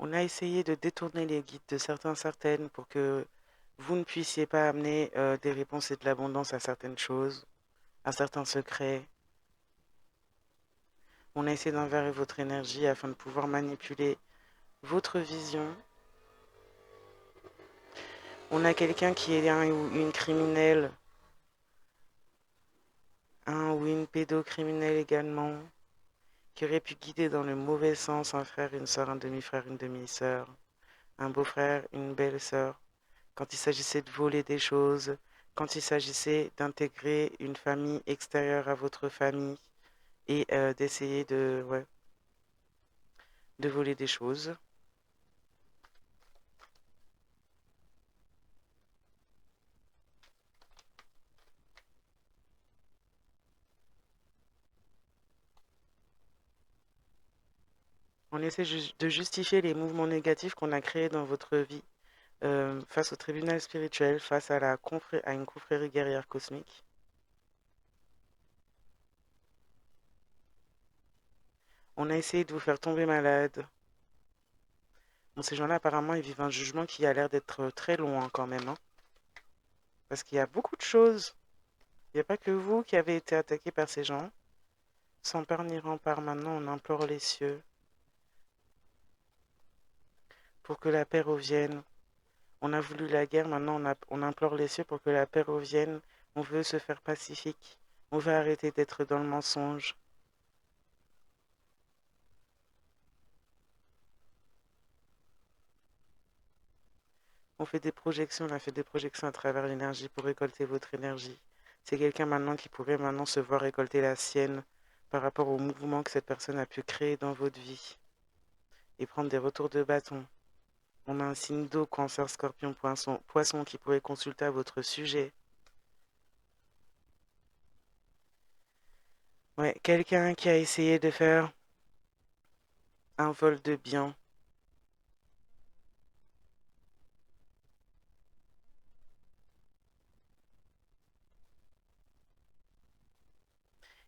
On a essayé de détourner les guides de certaines pour que vous ne puissiez pas amener des réponses et de l'abondance à certaines choses, à certains secrets. On a essayé d'enverrer votre énergie afin de pouvoir manipuler votre vision. On a quelqu'un qui est un ou une criminelle, un ou une pédocriminelle également, qui aurait pu guider dans le mauvais sens un frère, une sœur, un demi-frère, une demi-sœur, un beau-frère, une belle-sœur, quand il s'agissait de voler des choses, quand il s'agissait d'intégrer une famille extérieure à votre famille et d'essayer ouais, de voler des choses. On essaie de justifier les mouvements négatifs qu'on a créés dans votre vie face au tribunal spirituel, face à, à une confrérie guerrière cosmique. On a essayé de vous faire tomber malade. Bon, ces gens-là, apparemment, ils vivent un jugement qui a l'air d'être très long hein, quand même. Hein, parce qu'il y a beaucoup de choses. Il n'y a pas que vous qui avez été attaqué par ces gens. Sans peur ni rempart, maintenant, on implore les cieux pour que la paix revienne. On a voulu la guerre, maintenant on implore les cieux pour que la paix revienne. On veut se faire pacifique. On veut arrêter d'être dans le mensonge. On fait des projections, on a fait des projections à travers l'énergie pour récolter votre énergie. C'est quelqu'un maintenant qui pourrait maintenant se voir récolter la sienne par rapport au mouvement que cette personne a pu créer dans votre vie et prendre des retours de bâton. On a un signe d'eau, cancer, scorpion, poisson qui pourrait consulter à votre sujet. Ouais, quelqu'un qui a essayé de faire un vol de biens.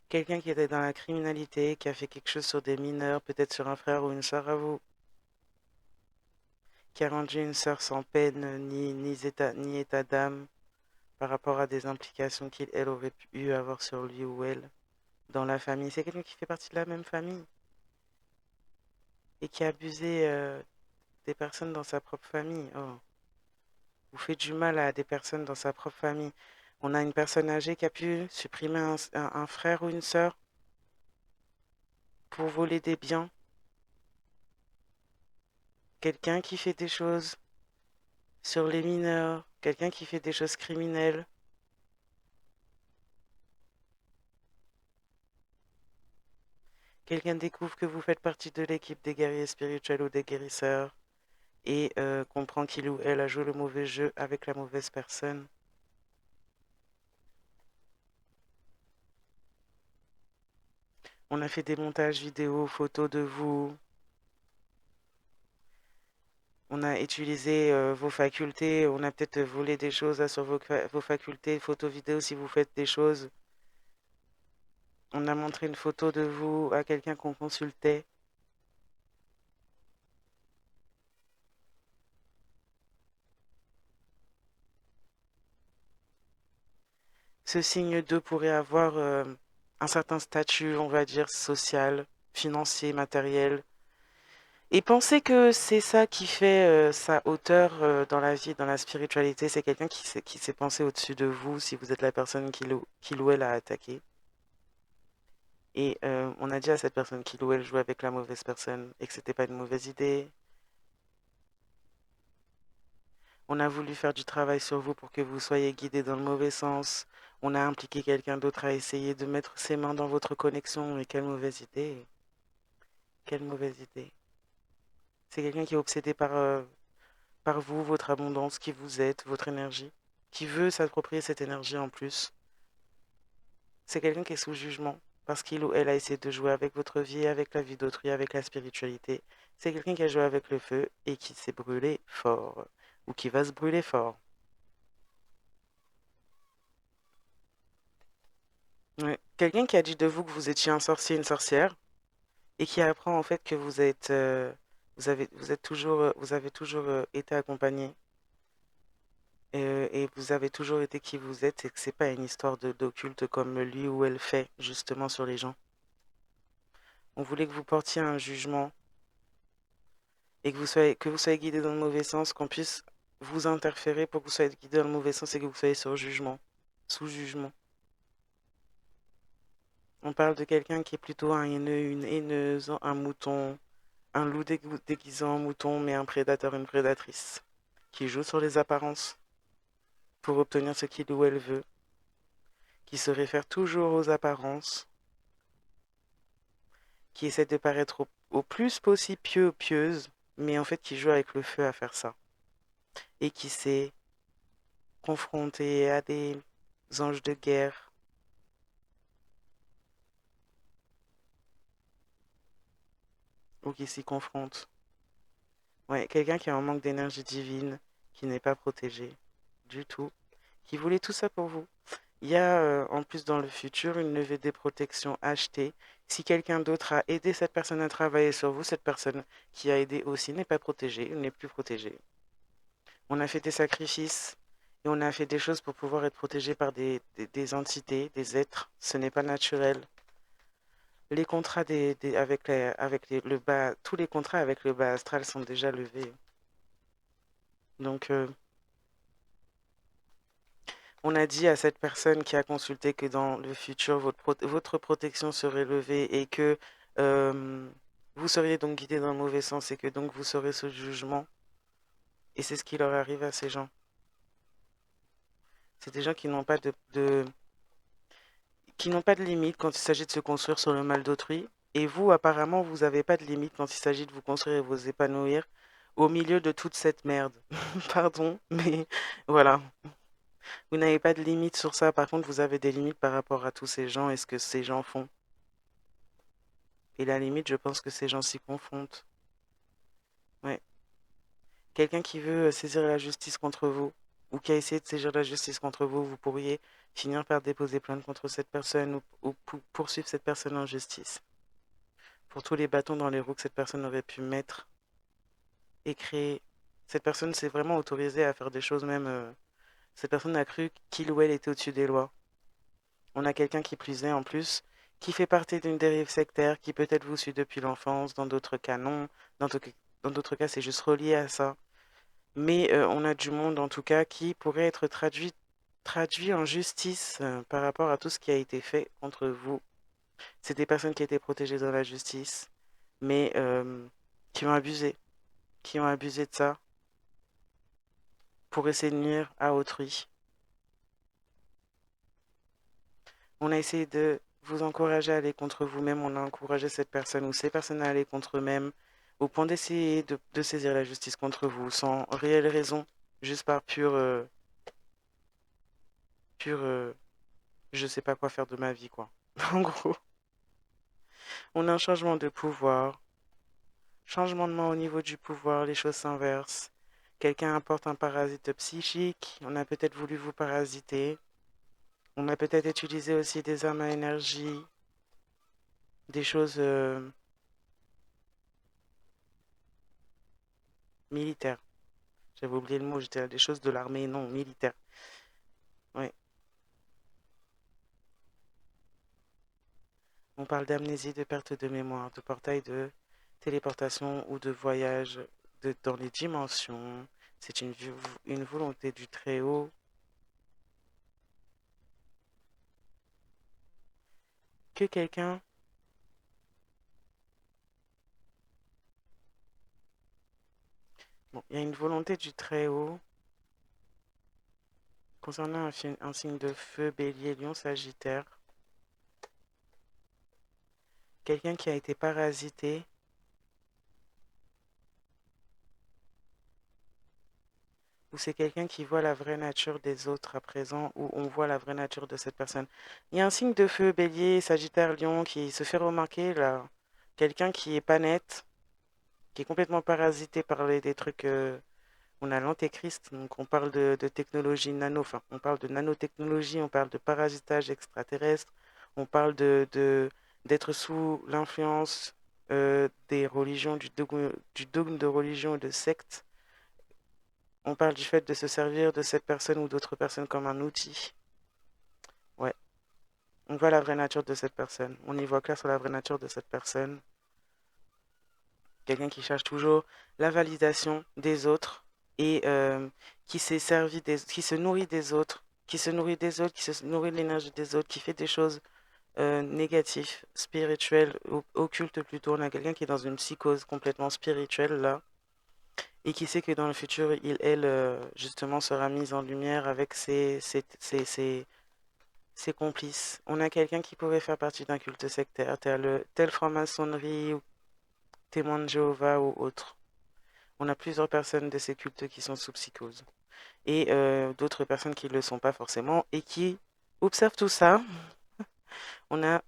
Quelqu'un qui était dans la criminalité, qui a fait quelque chose sur des mineurs, peut-être sur un frère ou une sœur à vous, qui a rendu une sœur sans peine ni état d'âme par rapport à des implications qu'elle aurait pu avoir sur lui ou elle dans la famille. C'est quelqu'un qui fait partie de la même famille et qui a abusé des personnes dans sa propre famille. Oh, vous faites du mal à des personnes dans sa propre famille. On a une personne âgée qui a pu supprimer un frère ou une sœur pour voler des biens. Quelqu'un qui fait des choses sur les mineurs, quelqu'un qui fait des choses criminelles. Quelqu'un découvre que vous faites partie de l'équipe des guerriers spirituels ou des guérisseurs et comprend qu'il ou elle a joué le mauvais jeu avec la mauvaise personne. On a fait des montages vidéo, photos de vous. On a utilisé vos facultés. On a peut-être volé des choses sur vos facultés, photos, vidéos si vous faites des choses. On a montré une photo de vous à quelqu'un qu'on consultait. Ce signe 2 pourrait avoir un certain statut, on va dire, social, financier, matériel. Et pensez que c'est ça qui fait sa hauteur dans la vie, dans la spiritualité. C'est quelqu'un qui s'est pensé au-dessus de vous si vous êtes la personne qui ou elle a attaqué. Et on a dit à cette personne qui ou elle jouait avec la mauvaise personne et que c'était pas une mauvaise idée. On a voulu faire du travail sur vous pour que vous soyez guidé dans le mauvais sens. On a impliqué quelqu'un d'autre à essayer de mettre ses mains dans votre connexion. Et quelle mauvaise idée. Quelle mauvaise idée. C'est quelqu'un qui est obsédé par vous, votre abondance, qui vous êtes, votre énergie, qui veut s'approprier cette énergie en plus. C'est quelqu'un qui est sous jugement parce qu'il ou elle a essayé de jouer avec votre vie, avec la vie d'autrui, avec la spiritualité. C'est quelqu'un qui a joué avec le feu et qui s'est brûlé fort ou qui va se brûler fort. Ouais. Quelqu'un qui a dit de vous que vous étiez un sorcier, une sorcière et qui apprend en fait que vous êtes, vous avez toujours été accompagné et vous avez toujours été qui vous êtes et que c'est pas une histoire d'occulte comme lui ou elle fait justement sur les gens. On voulait que vous portiez un jugement et que vous soyez guidé dans le mauvais sens, qu'on puisse vous interférer pour que vous soyez guidé dans le mauvais sens et que vous soyez sur jugement, sous jugement. On parle de quelqu'un qui est plutôt un haineux, une haineuse, un mouton, un loup déguisé en mouton, mais un prédateur, une prédatrice, qui joue sur les apparences pour obtenir ce qu'il ou elle veut, qui se réfère toujours aux apparences, qui essaie de paraître au plus possible pieux ou pieuse, mais en fait qui joue avec le feu à faire ça, et qui s'est confronté à des anges de guerre, ou qui s'y confronte. Ouais, quelqu'un qui a un manque d'énergie divine, qui n'est pas protégé du tout, qui voulait tout ça pour vous. Il y a en plus dans le futur une levée des protections achetée. Si quelqu'un d'autre a aidé cette personne à travailler sur vous, cette personne qui a aidé aussi n'est pas protégée, n'est plus protégée. On a fait des sacrifices et on a fait des choses pour pouvoir être protégé par des entités, des êtres. Ce n'est pas naturel. Les contrats le bas, tous les contrats avec le bas astral sont déjà levés. Donc, on a dit à cette personne qui a consulté que dans le futur, votre protection serait levée et que euh, vous seriez donc guidé dans le mauvais sens et que donc vous serez sous jugement. Et c'est ce qui leur arrive à ces gens. C'est des gens qui n'ont pas qui n'ont pas de limite quand il s'agit de se construire sur le mal d'autrui. Et vous, apparemment, vous n'avez pas de limite quand il s'agit de vous construire et vous épanouir au milieu de toute cette merde. Pardon, mais voilà. Vous n'avez pas de limite sur ça. Par contre, vous avez des limites par rapport à tous ces gens et ce que ces gens font. Et la limite, je pense que ces gens s'y confrontent. Ouais. Quelqu'un qui veut saisir la justice contre vous ou qui a essayé de saisir la justice contre vous, vous pourriez finir par déposer plainte contre cette personne ou poursuivre cette personne en justice. Pour tous les bâtons dans les roues que cette personne aurait pu mettre et créer. Cette personne s'est vraiment autorisée à faire des choses même. Cette personne a cru qu'il ou elle était au-dessus des lois. On a quelqu'un qui plus est en plus, qui fait partie d'une dérive sectaire, qui peut-être vous suit depuis l'enfance, dans d'autres cas non, dans dans d'autres cas c'est juste relié à ça. Mais on a du monde en tout cas qui pourrait être traduit en justice par rapport à tout ce qui a été fait contre vous. C'est des personnes qui étaient protégées dans la justice, mais qui ont abusé de ça pour essayer de nuire à autrui. On a essayé de vous encourager à aller contre vous-même, on a encouragé cette personne ou ces personnes à aller contre eux-mêmes, au point d'essayer de saisir la justice contre vous, sans réelle raison, juste par pur, je sais pas quoi faire de ma vie, quoi. En gros, on a un changement de pouvoir, changement de main au niveau du pouvoir, les choses s'inversent. Quelqu'un apporte un parasite psychique, on a peut-être voulu vous parasiter, on a peut-être utilisé aussi des armes à énergie, des choses militaires. J'avais oublié le mot, j'étais des choses de l'armée, non, militaire. Oui. On parle d'amnésie, de perte de mémoire, de portail de téléportation ou de voyage dans les dimensions. C'est une volonté du Très-Haut. Que quelqu'un... Bon, il y a une volonté du Très-Haut concernant un signe de feu, bélier, lion, sagittaire. Quelqu'un qui a été parasité. Ou c'est quelqu'un qui voit la vraie nature des autres à présent, ou on voit la vraie nature de cette personne. Il y a un signe de feu, bélier, sagittaire, lion, qui se fait remarquer là. Quelqu'un qui est pas net, qui est complètement parasité par des trucs. On a l'antéchrist, donc on parle de technologie nano, enfin, on parle de nanotechnologie, on parle de parasitage extraterrestre, on parle d'être sous l'influence des religions, du dogme de religion et de secte. On parle du fait de se servir de cette personne ou d'autres personnes comme un outil. Ouais, on voit la vraie nature de cette personne. On y voit clair sur la vraie nature de cette personne. Quelqu'un qui cherche toujours la validation des autres et qui se nourrit des autres, qui se nourrit des autres, qui se nourrit de l'énergie des autres, qui fait des choses négatives, spirituelles, occultes plutôt. On a quelqu'un qui est dans une psychose complètement spirituelle là et qui sait que dans le futur, elle, justement, sera mise en lumière avec ses complices. On a quelqu'un qui pourrait faire partie d'un culte sectaire, tel franc-maçonnerie ou témoin de Jéhovah ou autre. On a plusieurs personnes de ces cultes qui sont sous psychose. Et d'autres personnes qui ne le sont pas forcément et qui observent tout ça. On a,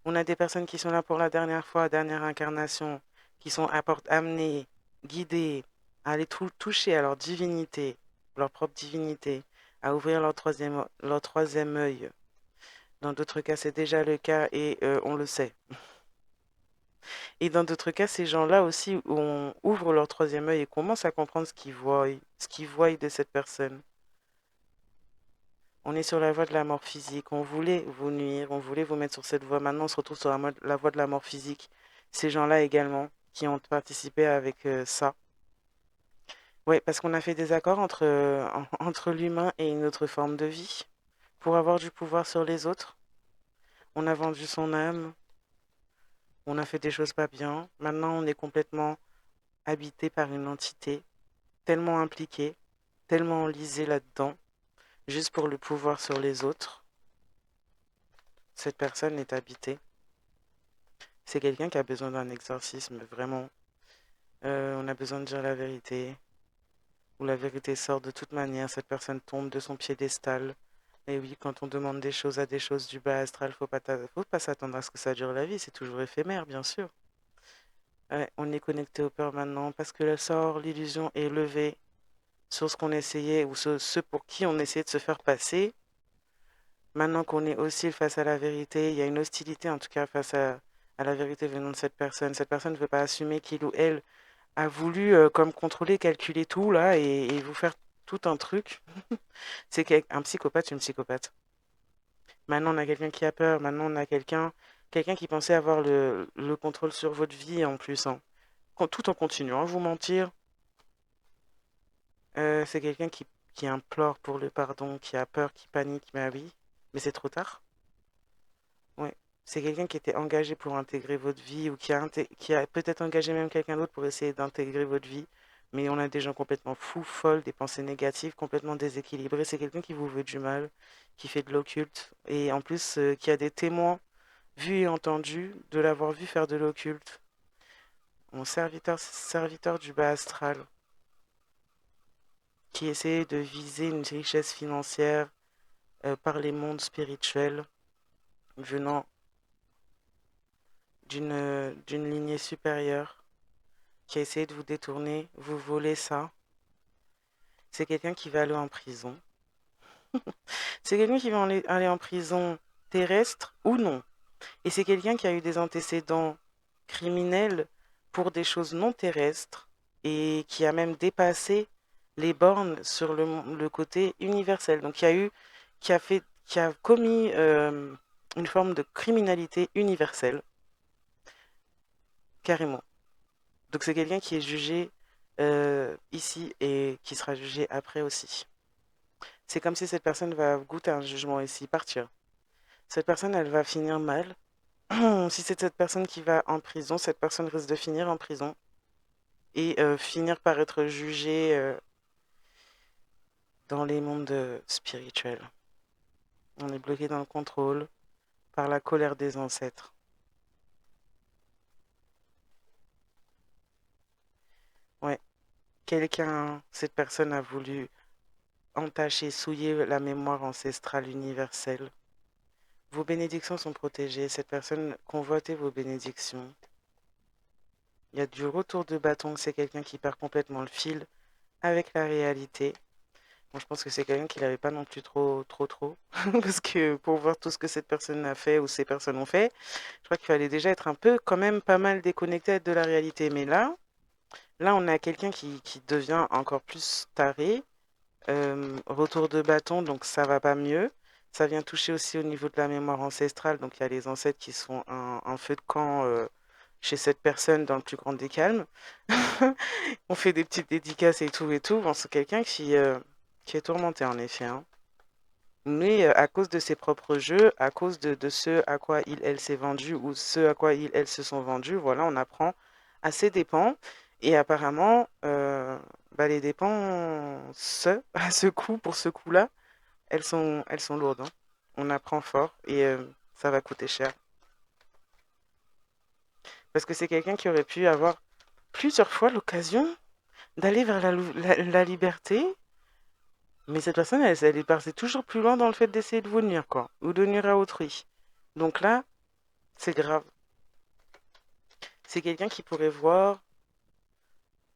on a des personnes qui sont là pour la dernière fois, dernière incarnation, qui sont amenées, guidées à aller toucher à leur divinité, leur propre divinité, à ouvrir leur troisième œil. Dans d'autres cas, c'est déjà le cas et on le sait. Et dans d'autres cas, ces gens-là aussi, où on ouvre leur troisième œil et commence à comprendre ce qu'ils voient de cette personne. On est sur la voie de la mort physique. On voulait vous nuire, on voulait vous mettre sur cette voie. Maintenant, on se retrouve sur la voie de la mort physique. Ces gens-là également, qui ont participé avec ça. Oui, parce qu'on a fait des accords entre l'humain et une autre forme de vie pour avoir du pouvoir sur les autres. On a vendu son âme, on a fait des choses pas bien. Maintenant, on est complètement habité par une entité tellement impliquée, tellement enlisée là-dedans, juste pour le pouvoir sur les autres. Cette personne est habitée. C'est quelqu'un qui a besoin d'un exorcisme, vraiment. On a besoin de dire la vérité, ou la vérité sort de toute manière. Cette personne tombe de son piédestal. Et oui, quand on demande des choses à des choses du bas astral, faut pas s'attendre à ce que ça dure la vie. C'est toujours éphémère, bien sûr. Ouais, on est connecté au permanent parce que le sort, l'illusion est levée sur ce qu'on essayait ou ce pour qui on essayait de se faire passer. Maintenant qu'on est hostile face à la vérité, il y a une hostilité en tout cas face à la vérité venant de cette personne. Cette personne ne veut pas assumer qu'il ou elle a voulu comme contrôler, calculer tout là et vous faire tout un truc. Un psychopathe, une psychopathe. Maintenant, on a quelqu'un qui a peur. Maintenant, on a quelqu'un qui pensait avoir le contrôle sur votre vie en plus, hein. Tout en continuant à vous mentir. C'est quelqu'un qui implore pour le pardon, qui a peur, qui panique. Mais oui, mais c'est trop tard. Ouais. C'est quelqu'un qui était engagé pour intégrer votre vie ou qui a peut-être engagé même quelqu'un d'autre pour essayer d'intégrer votre vie. Mais on a des gens complètement fous, folles, des pensées négatives, complètement déséquilibrées. C'est quelqu'un qui vous veut du mal, qui fait de l'occulte, et en plus qui a des témoins vus et entendus de l'avoir vu faire de l'occulte. Mon serviteur du bas astral, qui essaie de viser une richesse financière par les mondes spirituels venant d'une lignée supérieure, qui a essayé de vous détourner, vous voler ça. C'est quelqu'un qui va aller en prison. C'est quelqu'un qui va aller en prison terrestre ou non. Et c'est quelqu'un qui a eu des antécédents criminels pour des choses non terrestres et qui a même dépassé les bornes sur le côté universel. Donc qui a commis une forme de criminalité universelle, carrément. Donc c'est quelqu'un qui est jugé ici et qui sera jugé après aussi. C'est comme si cette personne va goûter un jugement ici, partir. Cette personne, elle va finir mal. Si c'est cette personne qui va en prison, cette personne risque de finir en prison et finir par être jugée dans les mondes spirituels. On est bloqué dans le contrôle par la colère des ancêtres. Ouais, cette personne a voulu entacher, souiller la mémoire ancestrale universelle. Vos bénédictions sont protégées. Cette personne convoite vos bénédictions. Il y a du retour de bâton. C'est quelqu'un qui perd complètement le fil avec la réalité. Bon, je pense que c'est quelqu'un qui n'avait pas non plus trop. Parce que pour voir tout ce que cette personne a fait ou ces personnes ont fait, je crois qu'il fallait déjà être un peu, quand même, pas mal déconnecté de la réalité. Mais là, on a quelqu'un qui devient encore plus taré. Retour de bâton, donc ça va pas mieux. Ça vient toucher aussi au niveau de la mémoire ancestrale. Donc il y a les ancêtres qui sont un feu de camp chez cette personne dans le plus grand des calmes. On fait des petites dédicaces et tout et tout. Bon, c'est quelqu'un qui est tourmenté en effet, hein. Mais à cause de ses propres jeux, à cause de ce à quoi elle s'est vendue ou ce à quoi elles se sont vendus, voilà, on apprend à ses dépens. Et apparemment, bah, les dépenses à ce coup, pour ce coup-là, elles sont lourdes, hein. On apprend fort et ça va coûter cher. Parce que c'est quelqu'un qui aurait pu avoir plusieurs fois l'occasion d'aller vers la liberté. Mais cette personne, elle est partie toujours plus loin dans le fait d'essayer de vous nuire, quoi. Ou de nuire à autrui. Donc là, c'est grave. C'est quelqu'un qui pourrait voir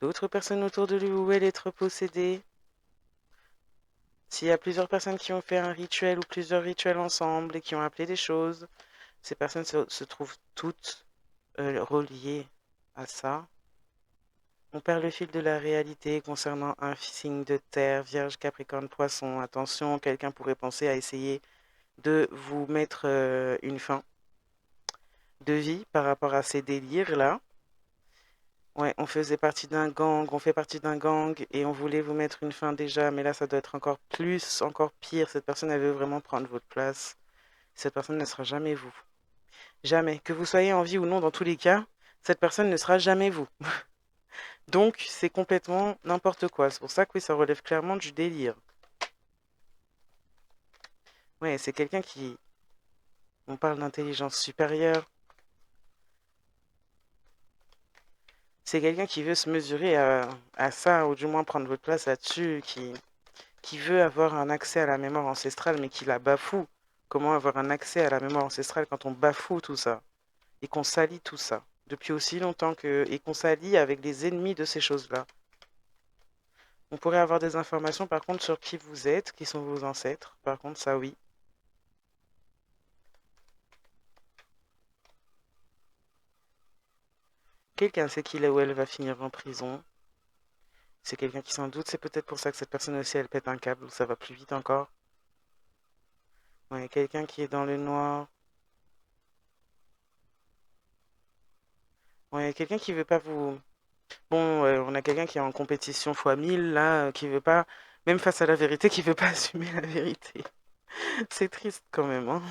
d'autres personnes autour de lui où elle être possédée. S'il y a plusieurs personnes qui ont fait un rituel ou plusieurs rituels ensemble et qui ont appelé des choses, ces personnes se trouvent toutes reliées à ça. On perd le fil de la réalité concernant un signe de terre, Vierge, Capricorne, Poisson. Attention, quelqu'un pourrait penser à essayer de vous mettre une fin de vie par rapport à ces délires-là. Ouais, on faisait partie d'un gang, on fait partie d'un gang et on voulait vous mettre une fin déjà, mais là ça doit être encore plus, encore pire. Cette personne, elle veut vraiment prendre votre place. Cette personne ne sera jamais vous. Jamais. Que vous soyez en vie ou non, dans tous les cas, cette personne ne sera jamais vous. Donc, c'est complètement n'importe quoi. C'est pour ça que oui, ça relève clairement du délire. Ouais, c'est quelqu'un qui... On parle d'intelligence supérieure. C'est quelqu'un qui veut se mesurer à ça, ou du moins prendre votre place là-dessus, qui veut avoir un accès à la mémoire ancestrale, mais qui la bafoue. Comment avoir un accès à la mémoire ancestrale quand on bafoue tout ça et qu'on salit tout ça depuis aussi longtemps et qu'on s'allie avec les ennemis de ces choses-là. On pourrait avoir des informations par contre sur qui vous êtes, qui sont vos ancêtres. Par contre, ça oui. Quelqu'un sait qu'il est ou elle va finir en prison. C'est quelqu'un qui s'en doute. C'est peut-être pour ça que cette personne aussi, elle pète un câble, ou ça va plus vite encore. Ouais, quelqu'un qui est dans le noir. Ouais, quelqu'un qui veut pas vous... Bon, on a quelqu'un qui est en compétition fois 1000, là, qui veut pas... Même face à la vérité, qui veut pas assumer la vérité. C'est triste quand même, hein.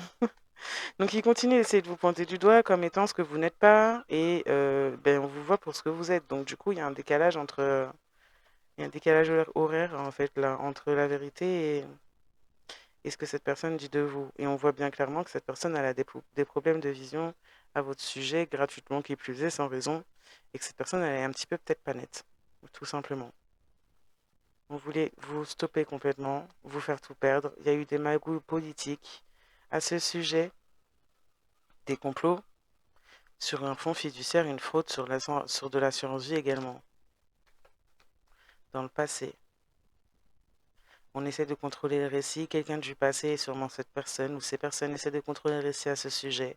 Donc il continue d'essayer de vous pointer du doigt comme étant ce que vous n'êtes pas et ben, on vous voit pour ce que vous êtes. Donc du coup, il y a un décalage entre Il y a un décalage horaire, en fait, là, entre la vérité et ce que cette personne dit de vous. Et on voit bien clairement que cette personne elle a des problèmes de vision à votre sujet, gratuitement, qui plus est, sans raison, et que cette personne elle est un petit peu peut-être pas nette, tout simplement. On voulait vous stopper complètement, vous faire tout perdre. Il y a eu des magouilles politiques à ce sujet, des complots sur un fonds fiduciaire, une fraude sur de l'assurance vie également, dans le passé. On essaie de contrôler le récit. Quelqu'un du passé, est sûrement cette personne ou ces personnes essaient de contrôler le récit à ce sujet.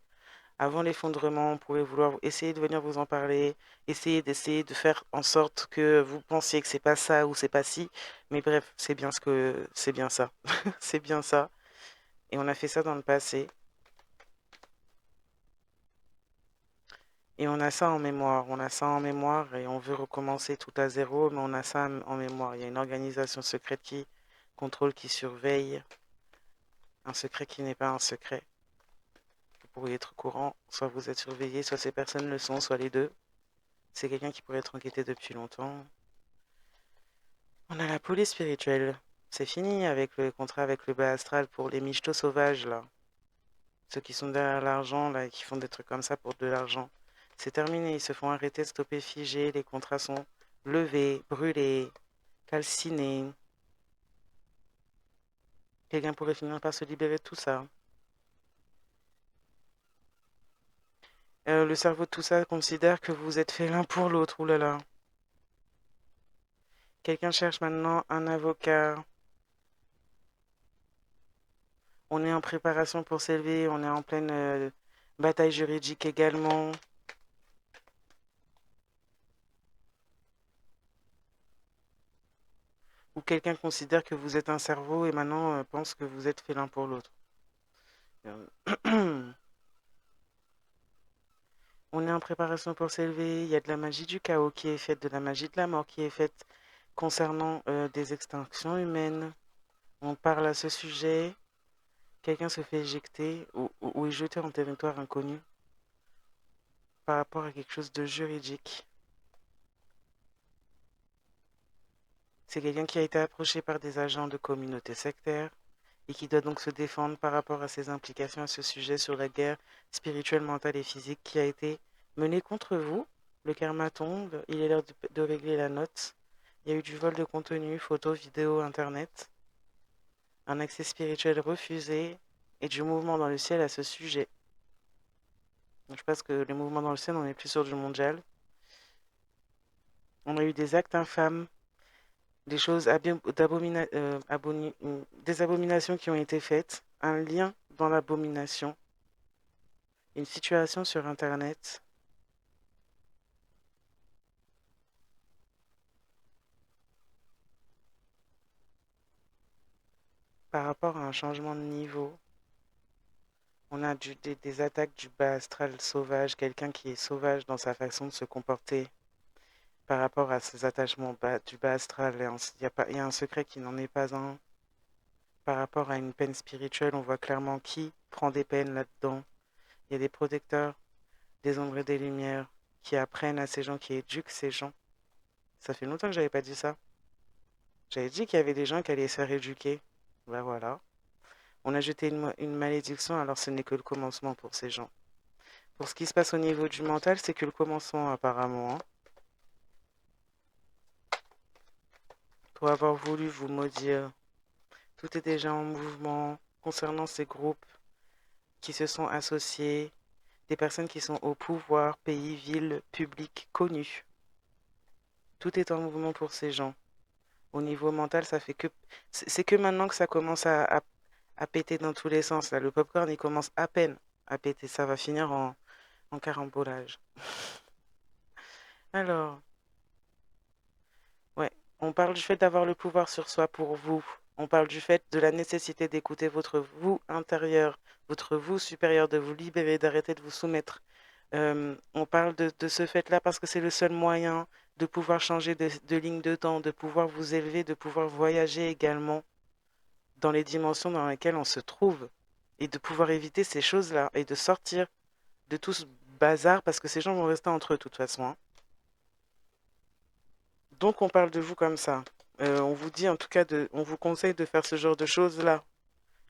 Avant l'effondrement, on pouvait vouloir essayer de venir vous en parler, essayer de faire en sorte que vous pensiez que c'est pas ça ou c'est pas ci. Mais bref, c'est bien ça. C'est bien ça. Et on a fait ça dans le passé. Et on a ça en mémoire. On a ça en mémoire et on veut recommencer tout à zéro, mais on a ça en mémoire. Il y a une organisation secrète qui contrôle, qui surveille. Un secret qui n'est pas un secret. Vous pourriez être au courant, soit vous êtes surveillé, soit ces personnes le sont, soit les deux. C'est quelqu'un qui pourrait être enquêté depuis longtemps. On a la police spirituelle. C'est fini avec le contrat avec le bas astral pour les michtos sauvages, là. Ceux qui sont derrière l'argent, là, et qui font des trucs comme ça pour de l'argent. C'est terminé, ils se font arrêter, stopper, figer, les contrats sont levés, brûlés, calcinés. Quelqu'un pourrait finir par se libérer de tout ça. Le cerveau de tout ça considère que vous êtes fait l'un pour l'autre, oulala. Quelqu'un cherche maintenant un avocat. On est en préparation pour s'élever, on est en pleine bataille juridique également. Ou quelqu'un considère que vous êtes un cerveau et maintenant pense que vous êtes fait l'un pour l'autre. On est en préparation pour s'élever. Il y a de la magie du chaos qui est faite, de la magie de la mort qui est faite concernant des extinctions humaines. On parle à ce sujet. Quelqu'un se fait éjecter ou est jeté en territoire inconnu par rapport à quelque chose de juridique. C'est quelqu'un qui a été approché par des agents de communautés sectaires et qui doit donc se défendre par rapport à ses implications à ce sujet sur la guerre spirituelle, mentale et physique qui a été menée contre vous. Le karma tombe, il est l'heure de régler la note. Il y a eu du vol de contenu, photos, vidéos, internet, un accès spirituel refusé et du mouvement dans le ciel à ce sujet. Donc, je pense que les mouvements dans le ciel, on est plus sur du mondial. On a eu des actes infâmes, des choses des abominations qui ont été faites, un lien dans l'abomination, une situation sur Internet. Par rapport à un changement de niveau, on a des attaques du bas astral sauvage, quelqu'un qui est sauvage dans sa façon de se comporter par rapport à ses attachements du bas astral. Il y a un secret qui n'en est pas un. Par rapport à une peine spirituelle, on voit clairement qui prend des peines là-dedans. Il y a des protecteurs, des ombres et des lumières qui apprennent à ces gens, qui éduquent ces gens. Ça fait longtemps que j'avais pas dit ça. J'avais dit qu'il y avait des gens qui allaient se faire éduquer. Ben voilà. On a jeté une malédiction, alors ce n'est que le commencement pour ces gens. Pour ce qui se passe au niveau du mental, c'est que le commencement apparemment. Hein. Pour avoir voulu vous maudire, tout est déjà en mouvement concernant ces groupes qui se sont associés, des personnes qui sont au pouvoir, pays, villes, publics, connus. Tout est en mouvement pour ces gens. Au niveau mental, ça fait que... C'est que maintenant que ça commence à péter dans tous les sens. Là, le popcorn, il commence à peine à péter. Ça va finir en carambolage. Alors, ouais, on parle du fait d'avoir le pouvoir sur soi pour vous. On parle du fait de la nécessité d'écouter votre vous intérieur, votre vous supérieur, de vous libérer, d'arrêter de vous soumettre. On parle de ce fait-là parce que c'est le seul moyen de pouvoir changer de ligne de temps, de pouvoir vous élever, de pouvoir voyager également dans les dimensions dans lesquelles on se trouve et de pouvoir éviter ces choses-là et de sortir de tout ce bazar parce que ces gens vont rester entre eux de toute façon. Hein. Donc on parle de vous comme ça. On vous dit en tout cas, on vous conseille de faire ce genre de choses-là,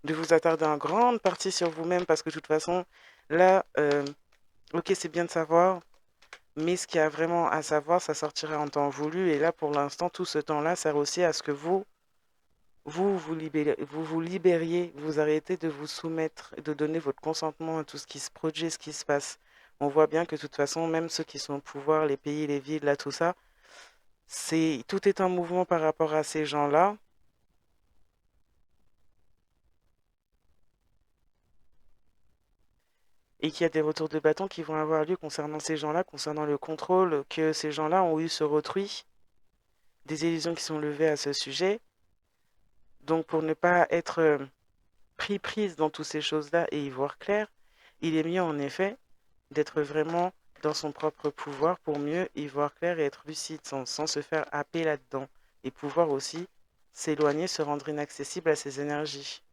de vous attarder en grande partie sur vous-même parce que de toute façon, là, ok, c'est bien de savoir, mais ce qu'il y a vraiment à savoir, ça sortira en temps voulu. Et là, pour l'instant, tout ce temps-là sert aussi à ce que vous libériez, vous arrêtez de vous soumettre, de donner votre consentement à tout ce qui se produit, ce qui se passe. On voit bien que de toute façon, même ceux qui sont au pouvoir, les pays, les villes, là, tout ça, tout est en mouvement par rapport à ces gens-là. Et qu'il y a des retours de bâton qui vont avoir lieu concernant ces gens-là, concernant le contrôle que ces gens-là ont eu sur autrui, des illusions qui sont levées à ce sujet. Donc, pour ne pas être prise dans toutes ces choses-là et y voir clair, il est mieux en effet d'être vraiment dans son propre pouvoir pour mieux y voir clair et être lucide sans se faire happer là-dedans et pouvoir aussi s'éloigner, se rendre inaccessible à ces énergies.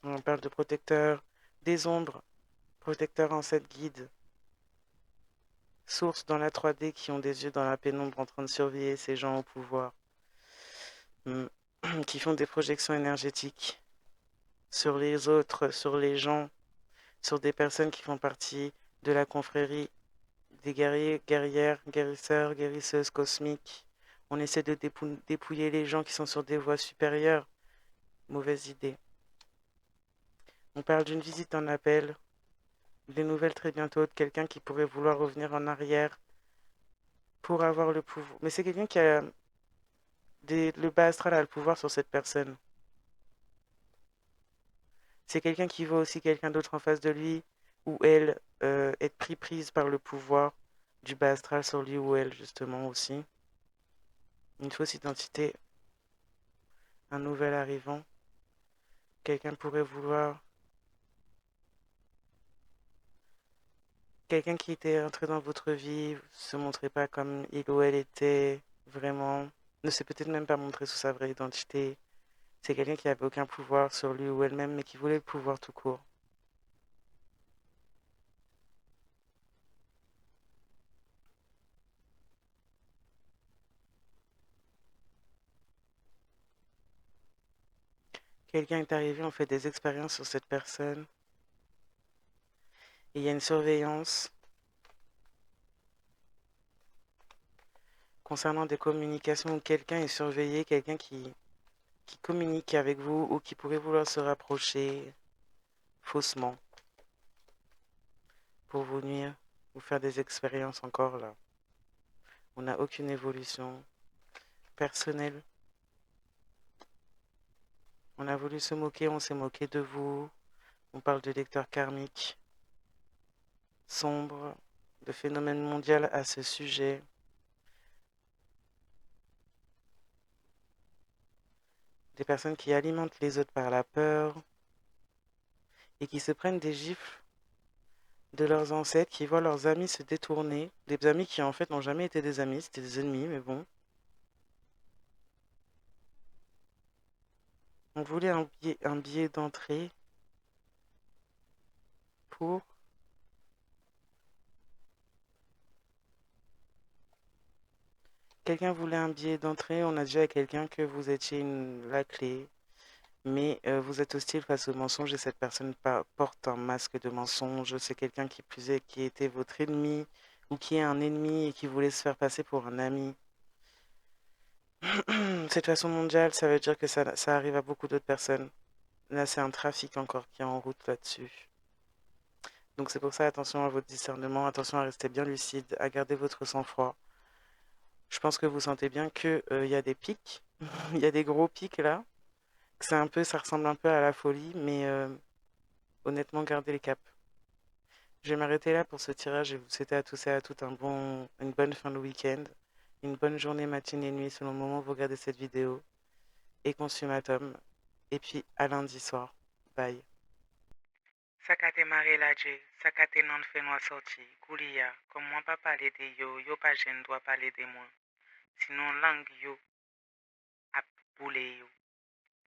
On parle de protecteurs des ombres, protecteurs en cette guide, sources dans la 3D qui ont des yeux dans la pénombre en train de surveiller ces gens au pouvoir, qui font des projections énergétiques sur les autres, sur les gens, sur des personnes qui font partie de la confrérie des guerriers, guerrières, guérisseurs, guérisseuses cosmiques. On essaie de dépouiller les gens qui sont sur des voies supérieures. Mauvaise idée. On parle d'une visite en appel, des nouvelles très bientôt de quelqu'un qui pourrait vouloir revenir en arrière pour avoir le pouvoir. Mais c'est quelqu'un qui a le bas astral a le pouvoir sur cette personne. C'est quelqu'un qui voit aussi quelqu'un d'autre en face de lui ou elle être prise par le pouvoir du bas astral sur lui ou elle justement aussi. Une fausse identité, un nouvel arrivant. Quelqu'un pourrait vouloir... Quelqu'un qui était entré dans votre vie se montrait pas comme il ou elle était vraiment, ne s'est peut-être même pas montré sous sa vraie identité. C'est quelqu'un qui avait aucun pouvoir sur lui ou elle-même, mais qui voulait le pouvoir tout court. Quelqu'un est arrivé, on fait des expériences sur cette personne, et il y a une surveillance concernant des communications où quelqu'un est surveillé, quelqu'un qui communique avec vous ou qui pourrait vouloir se rapprocher faussement pour vous nuire ou faire des expériences encore là. On n'a aucune évolution personnelle. On a voulu se moquer, on s'est moqué de vous. On parle de lecteurs karmiques sombres, de phénomènes mondiaux à ce sujet. Des personnes qui alimentent les autres par la peur et qui se prennent des gifles de leurs ancêtres, qui voient leurs amis se détourner. Des amis qui en fait n'ont jamais été des amis, c'était des ennemis, mais bon. On voulait un billet d'entrée pour... Quelqu'un voulait un billet d'entrée, on a dit à quelqu'un que vous étiez la clé, mais vous êtes hostile face au mensonge et cette personne porte un masque de mensonge. C'est quelqu'un qui plus est, qui était votre ennemi ou qui est un ennemi et qui voulait se faire passer pour un ami. Cette façon mondiale, ça veut dire que ça arrive à beaucoup d'autres personnes. Là, c'est un trafic encore qui est en route là-dessus. Donc c'est pour ça, attention à votre discernement, attention à rester bien lucide, à garder votre sang-froid. Je pense que vous sentez bien qu'il y a des pics, il y a des gros pics là. Ça ressemble un peu à la folie, mais honnêtement, gardez les caps. Je vais m'arrêter là pour ce tirage et vous souhaiter à tous et à toutes une bonne fin de week-end, une bonne journée, matinée, nuit selon le moment où vous regardez cette vidéo et consumatum. Et puis à lundi soir. Bye. Sakate mare la je, sakate nan fe nou sorti, kouliya, comme moi pas parler de yo, yo pas jen doit parler de moi. Sinon langue yo ap boule yo.